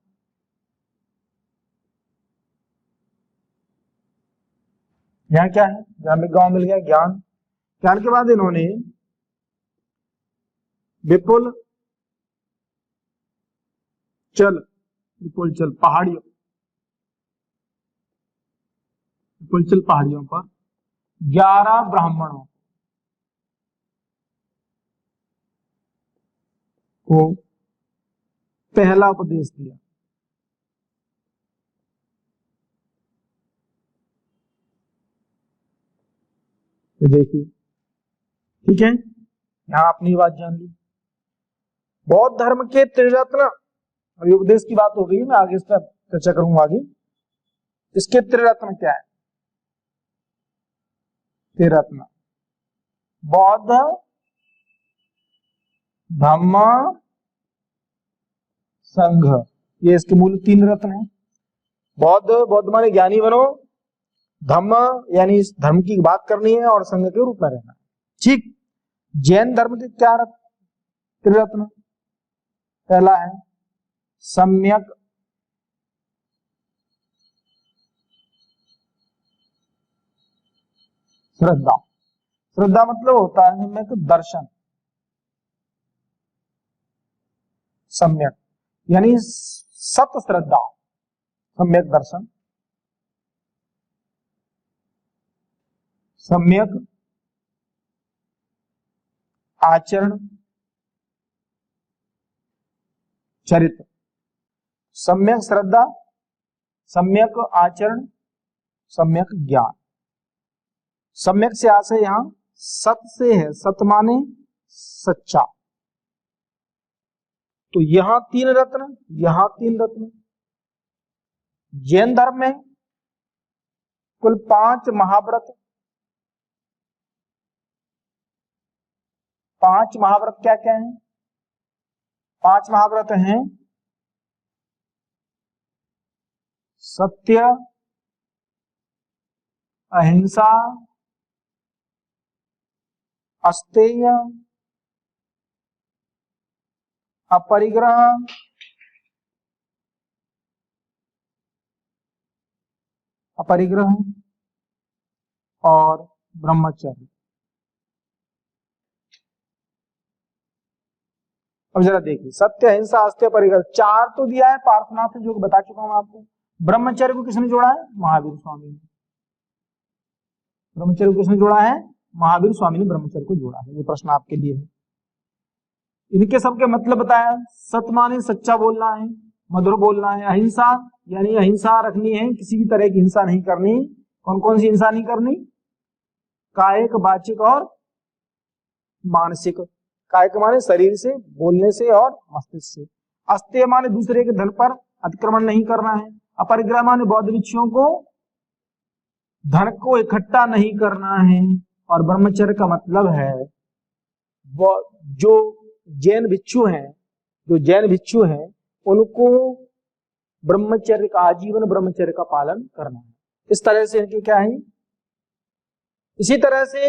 यहाँ क्या है? जहां गांव मिल गया ज्ञान। ज्ञान के बाद इन्होंने विपुल चल, विपुल चल पहाड़ियों, विपुल चल पहाड़ियों पर 11 ब्राह्मणों को पहला उपदेश दिया। देखिए, ठीक है, यहां अपनी बात जान ली। बौद्ध धर्म के त्रिरत्न, अभी उपदेश की बात हो गई, मैं आगे इस पर चर्चा करूंगा आगे। इसके त्रिरत्न क्या है? त्रिरत्न बौद्ध, धम्म, संघ, ये इसके मूल 3 रत्न हैं। बौद्ध, बौद्ध माने ज्ञानी बनो, धम्म यानी इस धर्म की बात करनी है, और संघ के रूप में रहना। ठीक। जैन धर्म के क्या त्रिरत्न? पहला है सम्यक श्रद्धा। श्रद्धा मतलब होता है सम्यक दर्शन, सम्यक यानी सत श्रद्धा, सम्यक दर्शन, सम्यक आचरण, चरित्र। सम्यक श्रद्धा, सम्यक आचरण, सम्यक ज्ञान। सम्यक से आशय यहां सत से है, सत माने सच्चा। तो यहां 3 रत्न, यहां 3 रत्न। जैन धर्म में कुल 5 महाव्रत। 5 महाव्रत क्या क्या हैं? 5 महाव्रत हैं सत्य, अहिंसा, अस्तेय, अपरिग्रह, और ब्रह्मचर्य। अब जरा देखिए, सत्य, अहिंसा, अस्तेय, परिग्रह, 4 तो दिया है पार्थनाथ, जो बता चुका हूं आपको। ब्रह्मचर्य को किसने जोड़ा है? महावीर स्वामी ने। ब्रह्मचर्य को किसने जोड़ा है? महावीर स्वामी ने ब्रह्मचर्य को जोड़ा है। ये प्रश्न आपके लिए है। इनके सबके मतलब बताया। सत माने सच्चा बोलना है, मधुर बोलना है। अहिंसा यानी अहिंसा रखनी है, किसी भी तरह की हिंसा नहीं करनी। कौन कौन सी हिंसा नहीं करनी? कायिक, वाचिक और मानसिक। कायिक माने शरीर से, बोलने से और मस्तिष्क से। अस्तेय माने दूसरे के धन पर अतिक्रमण नहीं करना है। अपरिग्रह माने बौद्ध भिक्षुओं को धन को इकट्ठा नहीं करना है। और ब्रह्मचर्य का मतलब है वो जो जैन भिक्षु हैं, उनको ब्रह्मचर्य का, आजीवन ब्रह्मचर्य का पालन करना है। इस तरह से इनके क्या है। इसी तरह से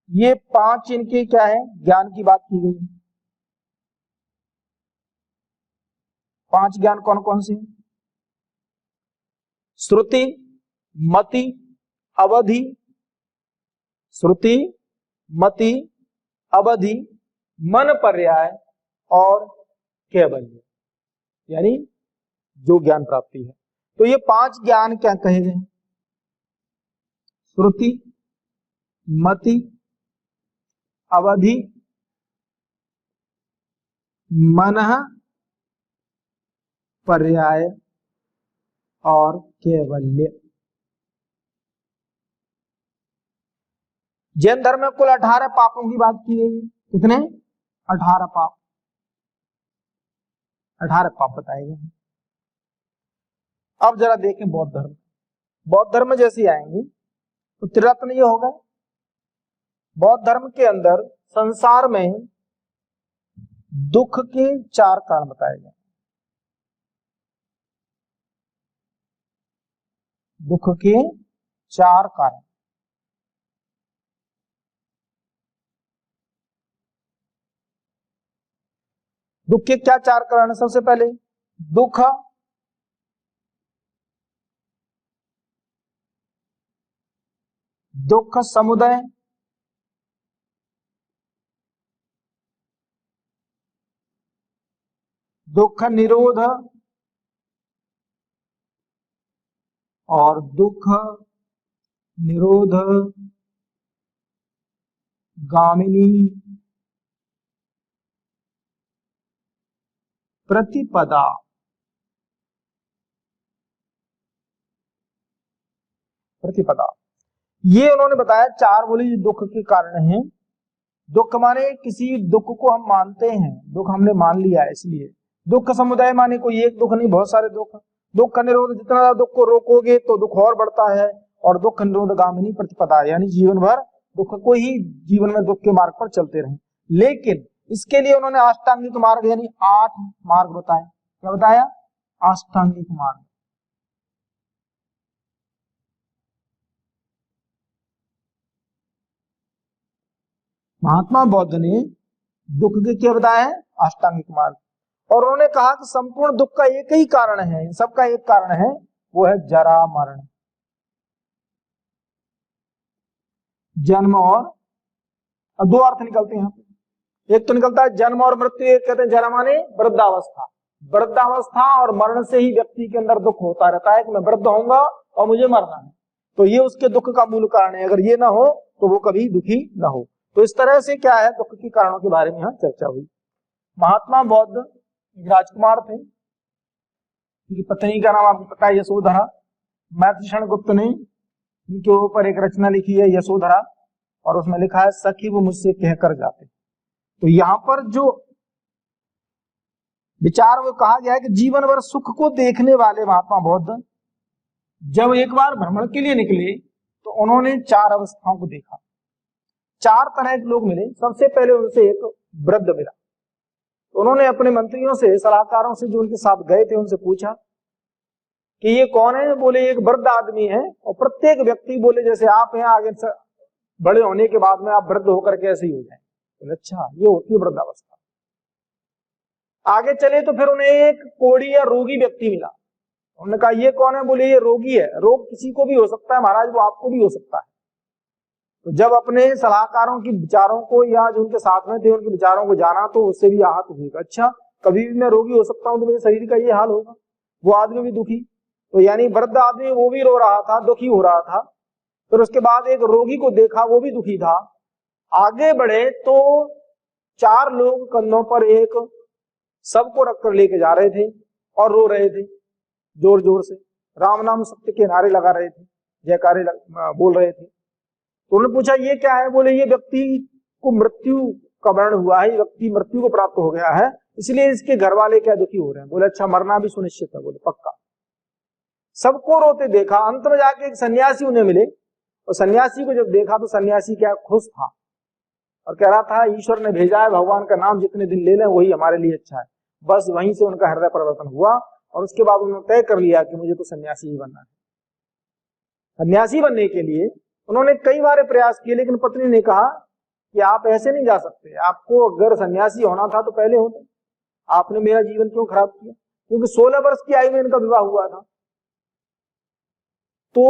ये 5 इनके क्या है, ज्ञान की बात की गई। 5 ज्ञान कौन कौन से? श्रुति, मति, अवधि, श्रुति, मति, अवधि, मन पर्याय और कैवल्य, यानी जो ज्ञान प्राप्ति है। तो ये 5 ज्ञान क्या कहे गए? श्रुति, मति, अवधि, मन पर्याय और कैवल्य। जैन धर्म में कुल 18 पापों की बात की गई है। कितने? 18 पाप। 18 पाप बताए गए हैं। अब जरा देखें बौद्ध धर्म। बौद्ध धर्म जैसे आएंगे तो त्रिरत्न ये होगा। बौद्ध धर्म के अंदर संसार में दुख के 4 कारण बताए गए। दुख के 4 कारण। दुख के क्या 4 कारण है? सबसे पहले दुख समुदय, दुख निरोध और दुख निरोध गामिनी प्रतिपदा। ये उन्होंने बताया 4 बोले दुख के कारण हैं। दुख माने किसी दुख को हम मानते हैं, दुख हमने मान लिया है इसलिए। दुख समुदाय माने कोई एक दुख नहीं, बहुत सारे दुख। दुख निरोध, जितना ज्यादा दुख को रोकोगे तो दुख और बढ़ता है। और दुख निरोध गामिनी प्रतिपदा, यानी जीवन भर दुख को ही, जीवन में दुख के मार्ग पर चलते रहें। लेकिन इसके लिए उन्होंने अष्टांगिक मार्ग यानी 8 मार्ग बताए। क्या बताया? अष्टांगिक मार्ग। महात्मा बौद्ध ने दुख के क्या बताया है? अष्टांगिक मार्ग। और उन्होंने कहा कि संपूर्ण दुख का एक ही कारण है, इन सब का एक कारण है, वो है जरा मरण। जन्म और दो अर्थ निकलते हैं यहाँ पे। एक तो निकलता है जन्म और मृत्यु, एक कहते हैं जरा माने वृद्धावस्था। वृद्धावस्था और मरण से ही व्यक्ति के अंदर दुख होता रहता है कि मैं वृद्ध होऊंगा और मुझे मरना है, तो ये उसके दुख का मूल कारण है। अगर ये ना हो तो वो कभी दुखी ना हो। तो इस तरह से क्या है, दुख के कारणों के बारे में यहाँ चर्चा हुई। महात्मा बौद्ध राजकुमार थे, उनकी पत्नी का नाम आपको पता है यशोधरा। मैत्रेयी गुप्त ने इनके ऊपर एक रचना लिखी है यशोधरा, और उसमें लिखा है सखी वो मुझसे कहकर जाते। तो यहाँ पर जो विचार वो कहा गया है कि जीवन भर सुख को देखने वाले महात्मा बौद्ध जब एक बार भ्रमण के लिए निकले तो उन्होंने चार अवस्थाओं को देखा। चार तरह के लोग मिले। सबसे पहले उनसे एक वृद्ध मिला, तो उन्होंने अपने मंत्रियों से, सलाहकारों से जो उनके साथ गए थे, उनसे पूछा कि ये कौन है। बोले एक वृद्ध आदमी है। और प्रत्येक व्यक्ति बोले जैसे आप हैं, आगे बड़े होने के बाद में आप वृद्ध होकर के ऐसे ही हो जाए। बोले अच्छा, ये होती है वृद्धावस्था। आगे चले तो फिर उन्हें एक कोढ़ी या रोगी व्यक्ति मिला। उन्होंने कहा ये कौन है। बोले ये रोगी है। रोग किसी को भी हो सकता है महाराज, वो आपको भी हो सकता है। तो जब अपने सलाहकारों की विचारों को या जो उनके साथ में थे उनके विचारों को जाना तो उससे भी आहत हुई। अच्छा, कभी भी मैं रोगी हो सकता हूं तो मेरे शरीर का ये हाल होगा। वो आदमी भी दुखी, तो यानी वृद्ध आदमी वो भी रो रहा था, दुखी हो रहा था। फिर उसके बाद एक रोगी को देखा, वो भी दुखी था। आगे बढ़े तो चार लोग कंधों पर एक सबको रखकर लेके जा रहे थे और रो रहे थे जोर जोर से, राम नाम सत्य के नारे लगा रहे थे, जयकारे बोल रहे थे। तो उन्होंने पूछा ये क्या है। बोले ये व्यक्ति को मृत्यु का वर्ण हुआ है, व्यक्ति मृत्यु को प्राप्त हो गया है, इसलिए इसके घर वाले क्या दुखी हो रहे हैं। बोले अच्छा, मरना भी सुनिश्चित है। बोले पक्का। सबको रोते देखा। अंत में जाके एक सन्यासी उन्हें मिले, और सन्यासी को जब देखा तो सन्यासी क्या खुश था और कह रहा था ईश्वर ने भेजा है, भगवान का नाम जितने दिन ले लें वही हमारे लिए अच्छा है। बस वहीं से उनका हृदय परिवर्तन हुआ और उसके बाद उन्होंने तय कर लिया कि मुझे तो सन्यासी ही बनना है। सन्यासी बनने के लिए उन्होंने कई बार प्रयास किए, लेकिन पत्नी ने कहा कि आप ऐसे नहीं जा सकते, आपको अगर सन्यासी होना था तो पहले होते। आपने मेरा जीवन क्यों खराब किया। क्योंकि 16 वर्ष की आयु में इनका विवाह हुआ था। तो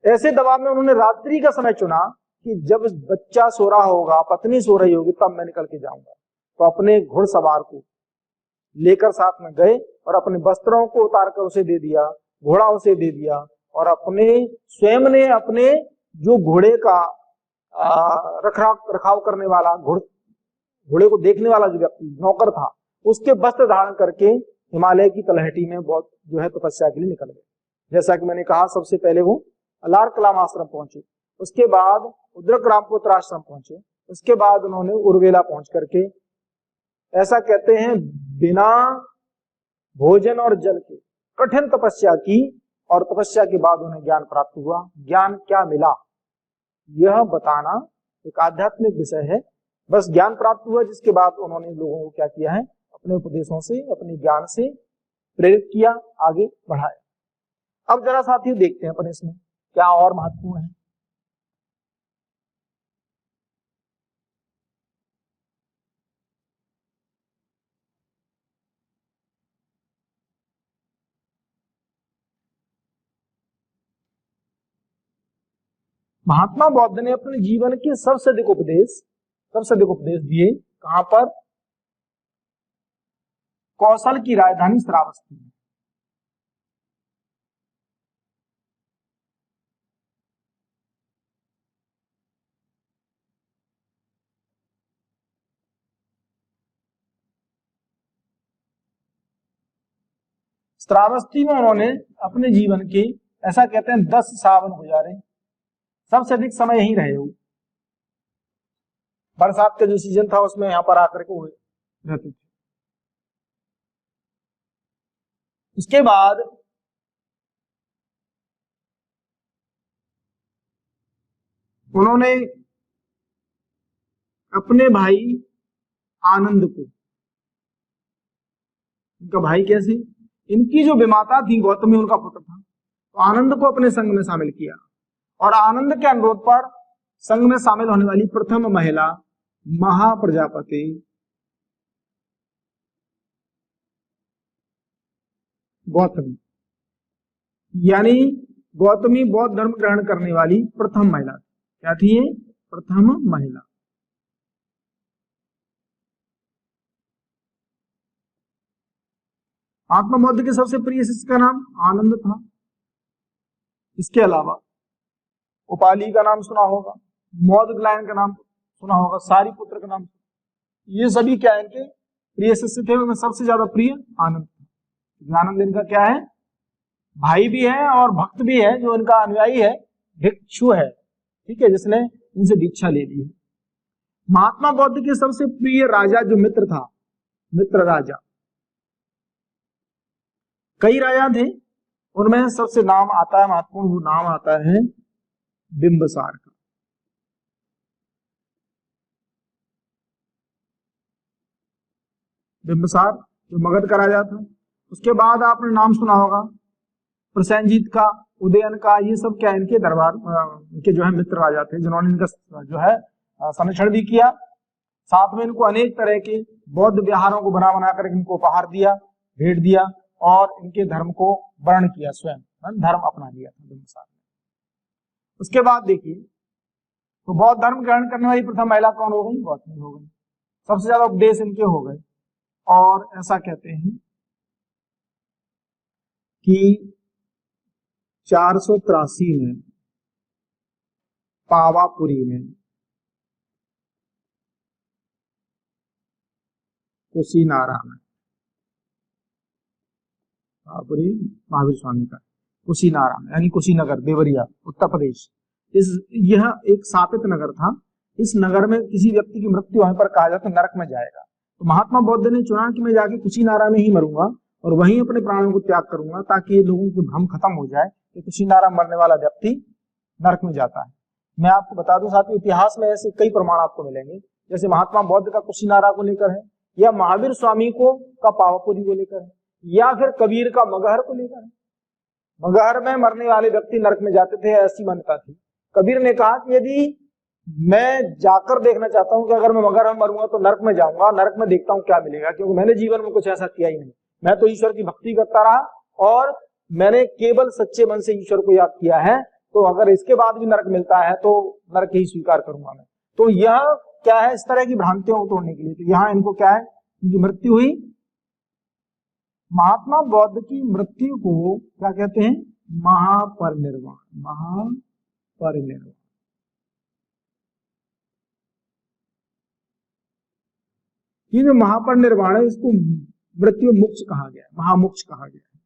ऐसे दबाव में उन्होंने रात्रि का समय चुना कि जब बच्चा सो रहा होगा, पत्नी सो रही होगी, तब मैं निकल के जाऊंगा। तो अपने घुड़सवार को लेकर साथ में गए और अपने वस्त्रों को उतार कर उसे दे दिया, घोड़ा उसे दे दिया, और अपने स्वयं ने अपने जो घोड़े का रखाव करने वाला, घोड़े को देखने वाला जो व्यक्ति नौकर था, उसके वस्त्र धारण करके हिमालय की तलहटी में बहुत जो है तपस्या के लिए निकल गए। जैसा कि मैंने कहा, सबसे पहले वो अलार कलाम आश्रम पहुंचे, उसके बाद उद्रक रामपुत्र आश्रम पहुंचे, उसके बाद उन्होंने उर्वेला पहुंच करके, ऐसा कहते हैं, बिना भोजन और जल के कठिन तपस्या की, और तपस्या के बाद उन्हें ज्ञान प्राप्त हुआ। ज्ञान क्या मिला यह बताना एक आध्यात्मिक विषय है। बस ज्ञान प्राप्त हुआ, जिसके बाद उन्होंने लोगों को क्या किया है, अपने उपदेशों से, अपने ज्ञान से प्रेरित किया, आगे बढ़ाया। अब जरा साथियों देखते हैं अपन इसमें क्या और महत्वपूर्ण है। महात्मा बौद्ध ने अपने जीवन के सबसे अधिक उपदेश दिए कहां पर, कौशल की राजधानी श्रावस्ती में। श्रावस्ती में उन्होंने अपने जीवन के, ऐसा कहते हैं, 10 सावन गुजारे। सबसे अधिक समय यहीं रहे हो। बरसात का जो सीजन था उसमें यहाँ पर आकर के रहते थे। उसके बाद उन्होंने अपने भाई आनंद को, इनका भाई कैसे, इनकी जो विमाता थी गौतमी उनका पुत्र था, तो आनंद को अपने संघ में शामिल किया। और आनंद के अनुरोध पर संघ में शामिल होने वाली प्रथम महिला महाप्रजापति गौतमी, यानी गौतमी बौद्ध धर्म ग्रहण करने वाली प्रथम महिला थी। क्या थी ये? प्रथम महिला। महात्मा बुद्ध के सबसे प्रिय शिष्य का नाम आनंद था। इसके अलावा उपाली का नाम सुना होगा, मोदग्लायन का नाम सुना होगा, सारिपुत्र का नाम, ये सभी क्या है इनके प्रिय शिष्य थे। उनमें सबसे ज्यादा प्रिय आनंद था। आनंद इनका क्या है? भाई भी है और भक्त भी है, जो इनका अनुयायी है, भिक्षु है, ठीक है, जिसने इनसे दीक्षा ले ली है। महात्मा बुद्ध के सबसे प्रिय राजा जो मित्र था, मित्र राजा, कई राजा थे, उनमें सबसे नाम आता है, महत्वपूर्ण वो नाम आता है बिंबिसार का। बिंबिसार जो मगध का राजा था। उसके बाद आपने नाम सुना होगा प्रसेनजीत का, उदयन का, ये सब क्या इनके दरबार इनके जो है मित्र राजा थे, जिन्होंने इनका जो है संरक्षण भी किया, साथ में इनको अनेक तरह के बौद्ध विहारों को बना बनाकर इनको उपहार दिया, भेंट दिया, और इनके धर्म को वर्ण किया, स्वयं धर्म अपना लिया था बिंबिसार ने। उसके बाद देखिए तो बौद्ध धर्म ग्रहण करने वाली प्रथम महिला कौन हो गई? गौतमी हो गई। सबसे ज्यादा उपदेश इनके हो गए, और ऐसा कहते हैं कि 483 में पावापुरी में कुशीनारा में, पावापुरी महावीर स्वामी का कुशीनारा में, यानी कुशीनगर, देवरिया, उत्तर प्रदेश, यह एक शापित नगर था। इस नगर में किसी व्यक्ति की मृत्यु होने पर कहा जाता नरक में जाएगा। तो महात्मा बुद्ध ने चुना कि मैं जाके कुशीनारा में ही मरूंगा और वहीं अपने प्राणों को त्याग करूंगा, ताकि ये लोगों के भ्रम खत्म हो जाए कि कुशीनारा मरने वाला व्यक्ति नरक में जाता है। मैं आपको बता दूं साथियों, इतिहास में ऐसे कई प्रमाण आपको मिलेंगे, जैसे महात्मा बुद्ध का कुशीनारा को लेकर है, या महावीर स्वामी को का पावापुरी को लेकर है, या फिर कबीर का मगहर को लेकर है। मगहर में मरने वाले व्यक्ति नरक में जाते थे, ऐसी मान्यता थी। कबीर ने कहा कि यदि मैं जाकर देखना चाहता हूं कि अगर मैं मगहर में मरूंगा तो नरक में जाऊंगा, नरक में देखता हूं क्या मिलेगा, क्योंकि मैंने जीवन में कुछ ऐसा किया ही नहीं, मैं तो ईश्वर की भक्ति करता रहा और मैंने केवल सच्चे मन से ईश्वर को याद किया है, तो अगर इसके बाद भी नरक मिलता है तो नरक ही स्वीकार करूंगा मैं। तो यह क्या है, इस तरह की भ्रांतियों को तोड़ने के लिए, तो यहाँ इनको क्या है, इनकी मृत्यु हुई। महात्मा बुद्ध की मृत्यु को क्या कहते हैं? महापरिनिर्वाण, महापरिनिर्वाण। ये जो महापरिनिर्वाण है, इसको मृत्यु मोक्ष कहा गया है, महामोक्ष कहा गया है।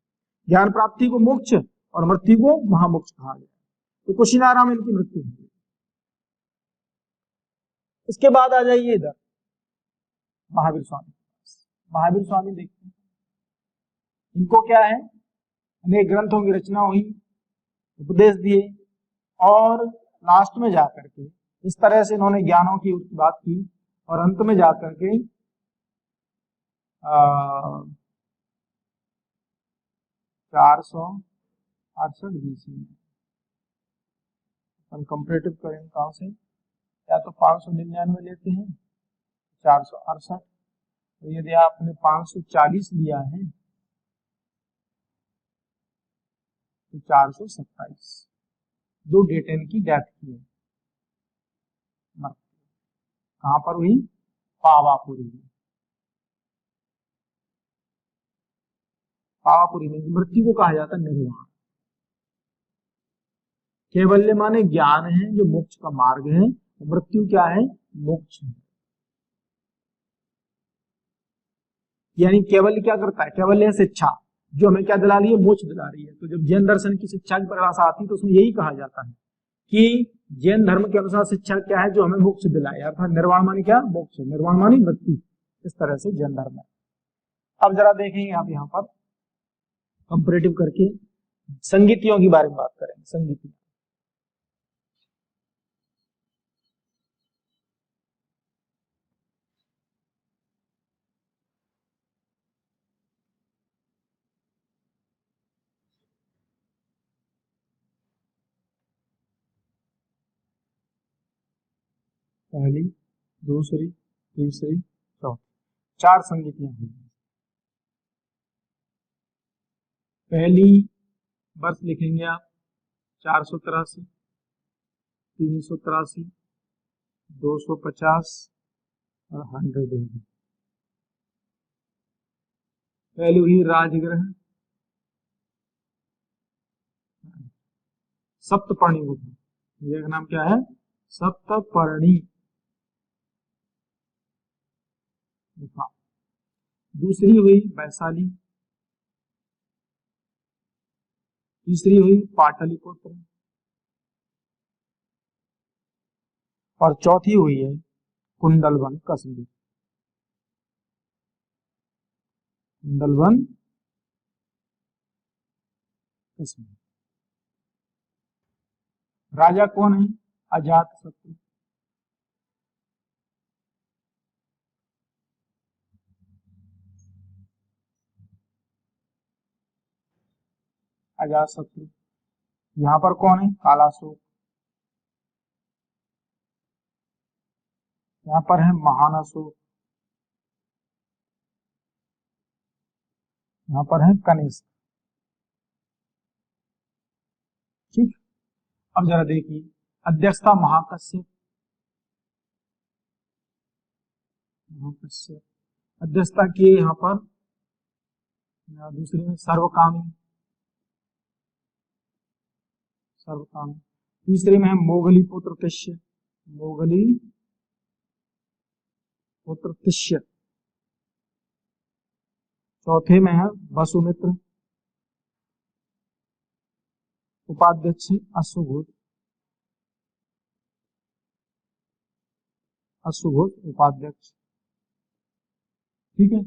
ज्ञान प्राप्ति को मोक्ष और मृत्यु को महामोक्ष कहा गया। तो कुशीनारा में इनकी मृत्यु हुई। इसके बाद आ जाइए इधर महावीर स्वामी। महावीर स्वामी देखते हैं, इनको क्या है, अनेक ग्रंथों की रचना हुई, उपदेश दिए, और लास्ट में जाकर के इस तरह से इन्होंने ज्ञानों की बात की, और अंत में जाकर के 468 BC में हम कंपेरेटिव करेंगे कहां से, या तो 599 लेते हैं, 468, तो यदि आपने 540 लिया है तो 427, दो डेट इनकी डेथ की है। कहां पर हुई? पावापुरी में। पावापुरी में मृत्यु को कहा जाता है निर्वाण। कैवल्य माने ज्ञान है जो मोक्ष का मार्ग है, मृत्यु क्या है? मोक्ष है। यानी कैवल्य क्या करता है? कैवल्य है शिक्षा, जो हमें क्या दिला रही है? मोक्ष दिला रही है। तो जब जैन दर्शन की शिक्षा की परिभाषा आती है तो उसमें यही कहा जाता है कि जैन धर्म के अनुसार शिक्षा क्या है? जो हमें मोक्ष दिलाए, अर्थात निर्वाण मानी क्या? मोक्ष। निर्वाण मानी मृत्यु। इस तरह से जैन धर्म है। अब जरा देखेंगे आप यहाँ पर कंपैरेटिव करके संगीतियों की बारे में बात करेंगे। संगीति पहली, दूसरी, तीसरी, चौथी, 4 संगीतियां हुई। पहली वर्ष लिखेंगे आप 483, 383, 250 और 100 AD। पहली हुई राजगृह, सप्तपर्णी गुफा, जगह का नाम क्या है? सप्तपर्णी गुफा। दूसरी हुई वैशाली, तीसरी हुई पाटलिपुत्र और चौथी हुई है कुंडलवन कश्मीर। कुंडलवन कश्मीर। राजा कौन है? अजातशत्रु। अजातशत्रु। यहाँ पर कौन है? कालाशोक। यहाँ पर है महान अशोक। यहाँ पर है कनिष्क। ठीक। अब जरा देखिए, अध्यक्षता महाकश्यप। महाकश्यप अध्यक्षता किए यहाँ पर। दूसरे में सर्वकामी। सर्वकामी। तीसरे में है मोगली पुत्र तिष्य। मोगली पुत्र तिष्य। चौथे में है वसुमित्र। उपाध्यक्ष अश्वघोष। अश्वघोष उपाध्यक्ष। ठीक है।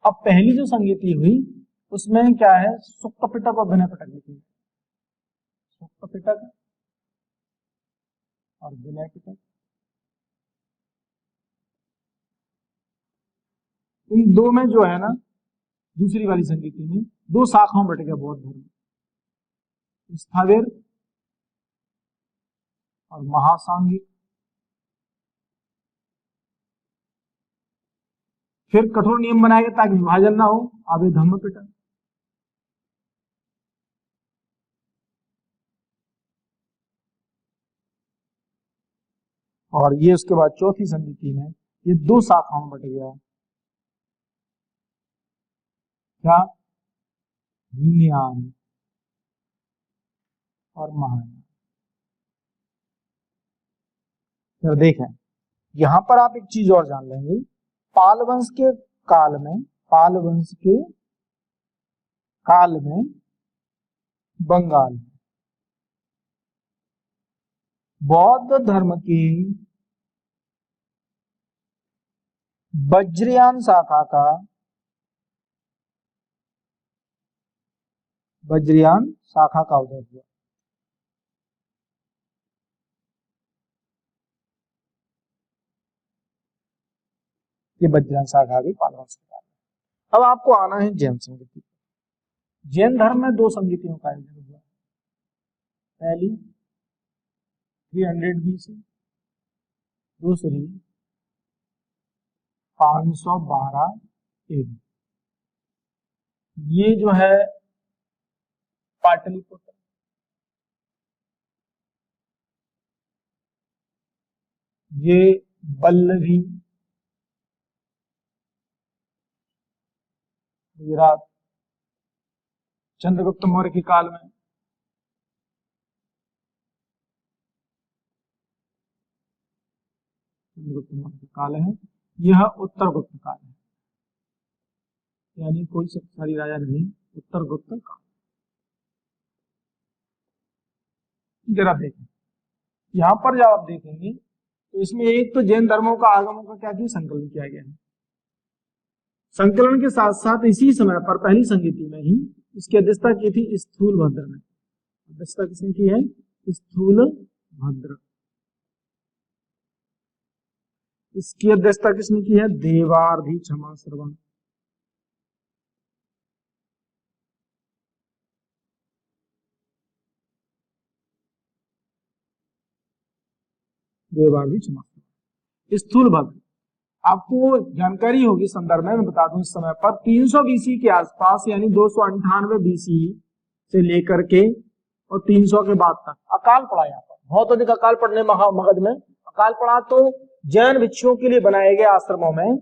अब पहली जो संगीति हुई उसमें क्या है? सुक्त पिटक और विनय पिटक लिखी। सुक्त पिटक और विनय पिटक। इन दो में जो है ना, दूसरी वाली संगीति में दो शाखाओं बट गया बौद्ध धर्म, स्थविर और महासांगिक। फिर कठोर नियम बनाए गए ताकि विभाजन ना हो। अब धम्म पिटक। और ये उसके बाद चौथी संगीति में ये दो शाखाओं बट गया। क्या? हीनयान और महायान। तो देखें, यहां पर आप एक चीज और जान लेंगे। पाल वंश के काल में, पाल वंश के काल में बंगाल बौद्ध धर्म की वज्रयान शाखा का, वज्रयान शाखा का उदय हुआ। ये वज्रयान शाखा की पाल वंश के काल में। अब आपको आना है जैन संगीति। जैन धर्म में दो संगीतियों का आयोजन हुआ। पहली 300 BC, दूसरी 512 AD। ये जो है पाटलिपुत्र, ये बल्लभी गुजरात, चंद्रगुप्त मौर्य के काल में। चंद्रगुप्त मौर्य का काल है। यह उत्तर गुप्त काल है, यानी कोई शक्तिशाली राजा नहीं, उत्तर गुप्त काल। जरा देखें, यहाँ पर जब आप देखेंगे तो इसमें एक तो जैन धर्मों का आगमों का क्या किया? संकलन किया गया है। संकलन के साथ साथ इसी समय पर पहली संगीति में ही इसकी अध्यक्षता की थी स्थूलभद्र ने। अध्यक्षता किसने की है? स्थूलभद्र। इसकी अध्यक्षता किसने की है? देवार्धी क्षमा श्रवण। देवार्धी क्षमा श्रवण। स्थूलभद्र। आपको जानकारी होगी संदर्भ में, मैं बता दूं, इस समय पर 300 BC के आसपास, यानी 298 BC से लेकर के और 300 के बाद तक अकाल पड़ा। यहाँ पर बहुत अधिक अकाल पड़ने मगध में अकाल पड़ा, तो जैन भिक्षुओं के लिए बनाए गए आश्रमों में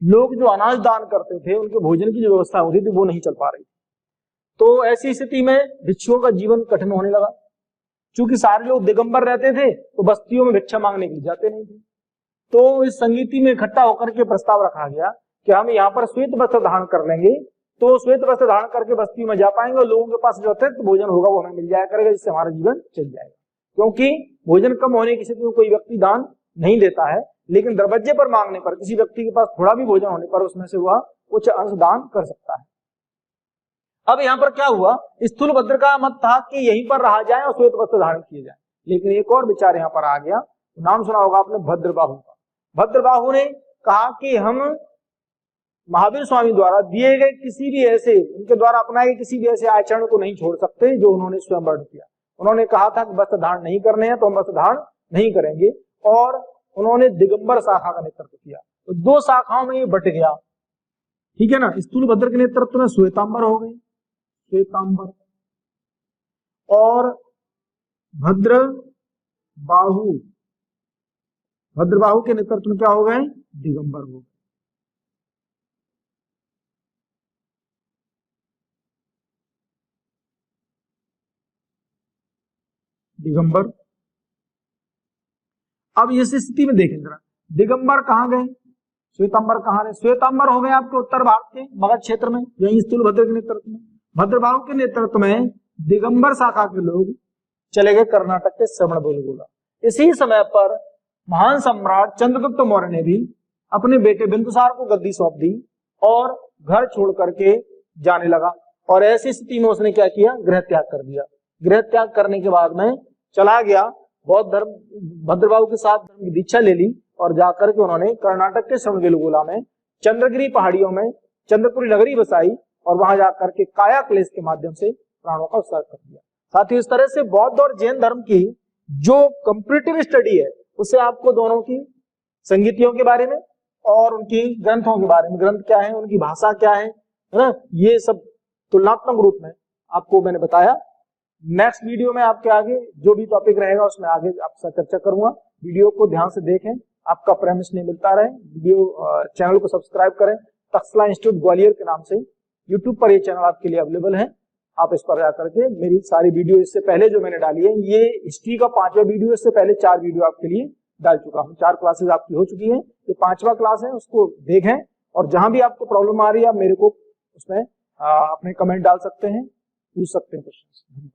लोग जो अनाज दान करते थे, उनके भोजन की जो व्यवस्था होती थी वो नहीं चल पा रही। तो ऐसी स्थिति में भिक्षुओं का जीवन कठिन होने लगा। चूंकि सारे लोग दिगंबर रहते थे तो बस्तियों में भिक्षा मांगने के लिए जाते नहीं थे। तो इस संगीति में इकट्ठा होकर के प्रस्ताव रखा गया कि हम यहाँ पर श्वेत वस्त्र धारण कर लेंगे, तो श्वेत वस्त्र धारण करके बस्ती में जा पाएंगे और लोगों के पास जो अतिरिक्त भोजन होगा वो हमें मिल जाया करेगा, जिससे हमारा जीवन चल जाएगा। क्योंकि भोजन कम होने की स्थिति में कोई व्यक्ति दान नहीं देता है, लेकिन दरवाजे पर मांगने पर किसी व्यक्ति के पास थोड़ा भी भोजन होने पर उसमें से वह कुछ अंश दान कर सकता है। अब यहाँ पर क्या हुआ, स्थूलभद्र का मत था कि यहीं पर रहा जाए और श्वेत वस्त्र धारण किए जाए, लेकिन एक और विचार यहाँ पर आ गया। नाम सुना होगा आपने भद्रबाहु का। भद्रबाहु ने कहा कि हम महावीर स्वामी द्वारा दिए गए किसी भी ऐसे, उनके द्वारा अपनाए गए किसी भी ऐसे आचरण को नहीं छोड़ सकते जो उन्होंने स्वयं वर्ण किया। उन्होंने कहा था कि वस्त्र धारण नहीं करने हैं तो हम वस्त्र धारण नहीं करेंगे, और उन्होंने दिगंबर शाखा का नेतृत्व किया। तो दो शाखाओं में ये बट गया, ठीक है ना। स्थूलभद्र के नेतृत्व में श्वेतांबर हो गए, श्वेतांबर, और भद्रबाहु के नेतृत्व में क्या हो गए, दिगंबर हो गए। दिगंबर। अब इस स्थिति में देखें जरा, दिगंबर कहां गए, श्वेतांबर कहां रहे। श्वेतांबर हो गए आपके उत्तर भारत के मगध क्षेत्र में, यही स्थूलभद्र के नेतृत्व में। भद्रबाहु के नेतृत्व में दिगंबर शाखा के लोग चले गए कर्नाटक के श्रवणबेलगोला। इसी समय पर महान सम्राट चंद्रगुप्त मौर्य ने भी अपने बेटे बिंदुसार को गद्दी सौंप दी और घर छोड़ करके जाने लगा। और ऐसी स्थिति में उसने क्या किया, गृह त्याग कर दिया। गृह त्याग करने के बाद में चला गया बौद्ध धर्म, भद्रबाहु के साथ धर्म की दीक्षा ले ली और जाकर के उन्होंने कर्नाटक के श्रवणबेलगोला में चंद्रगिरी पहाड़ियों में चंद्रपुरी नगरी बसाई और वहां जाकर के काया क्लेश के माध्यम से प्राणों का उत्सर्ग कर दिया। साथ ही इस तरह से बौद्ध और जैन धर्म की जो कंपैरेटिव स्टडी है, उससे आपको दोनों की संगीतियों के बारे में और उनकी ग्रंथों के बारे में, ग्रंथ क्या है, उनकी भाषा क्या है ना, ये सब तुलनात्मक रूप में आपको मैंने बताया। नेक्स्ट वीडियो में आपके आगे जो भी टॉपिक रहेगा उसमें आगे आपसे चर्चा करूंगा। वीडियो को ध्यान से देखें, आपका प्रेम स्नेह मिलता रहे। वीडियो चैनल को सब्सक्राइब करें। तक्षशिला इंस्टीट्यूट ग्वालियर के नाम से यूट्यूब पर ये चैनल आपके लिए अवेलेबल है। आप इस पर जाकर के मेरी सारी वीडियो इससे पहले जो मैंने डाली है, ये हिस्ट्री का 5वां वीडियो, इससे पहले 4 वीडियो आपके लिए डाल चुका हूँ। 4 क्लासेस आपकी हो चुकी है, ये 5वां क्लास है, उसको देखें। और जहां भी आपको प्रॉब्लम आ रही है आप मेरे को उसमें अपने कमेंट डाल सकते हैं, पूछ सकते हैं क्वेश्चन।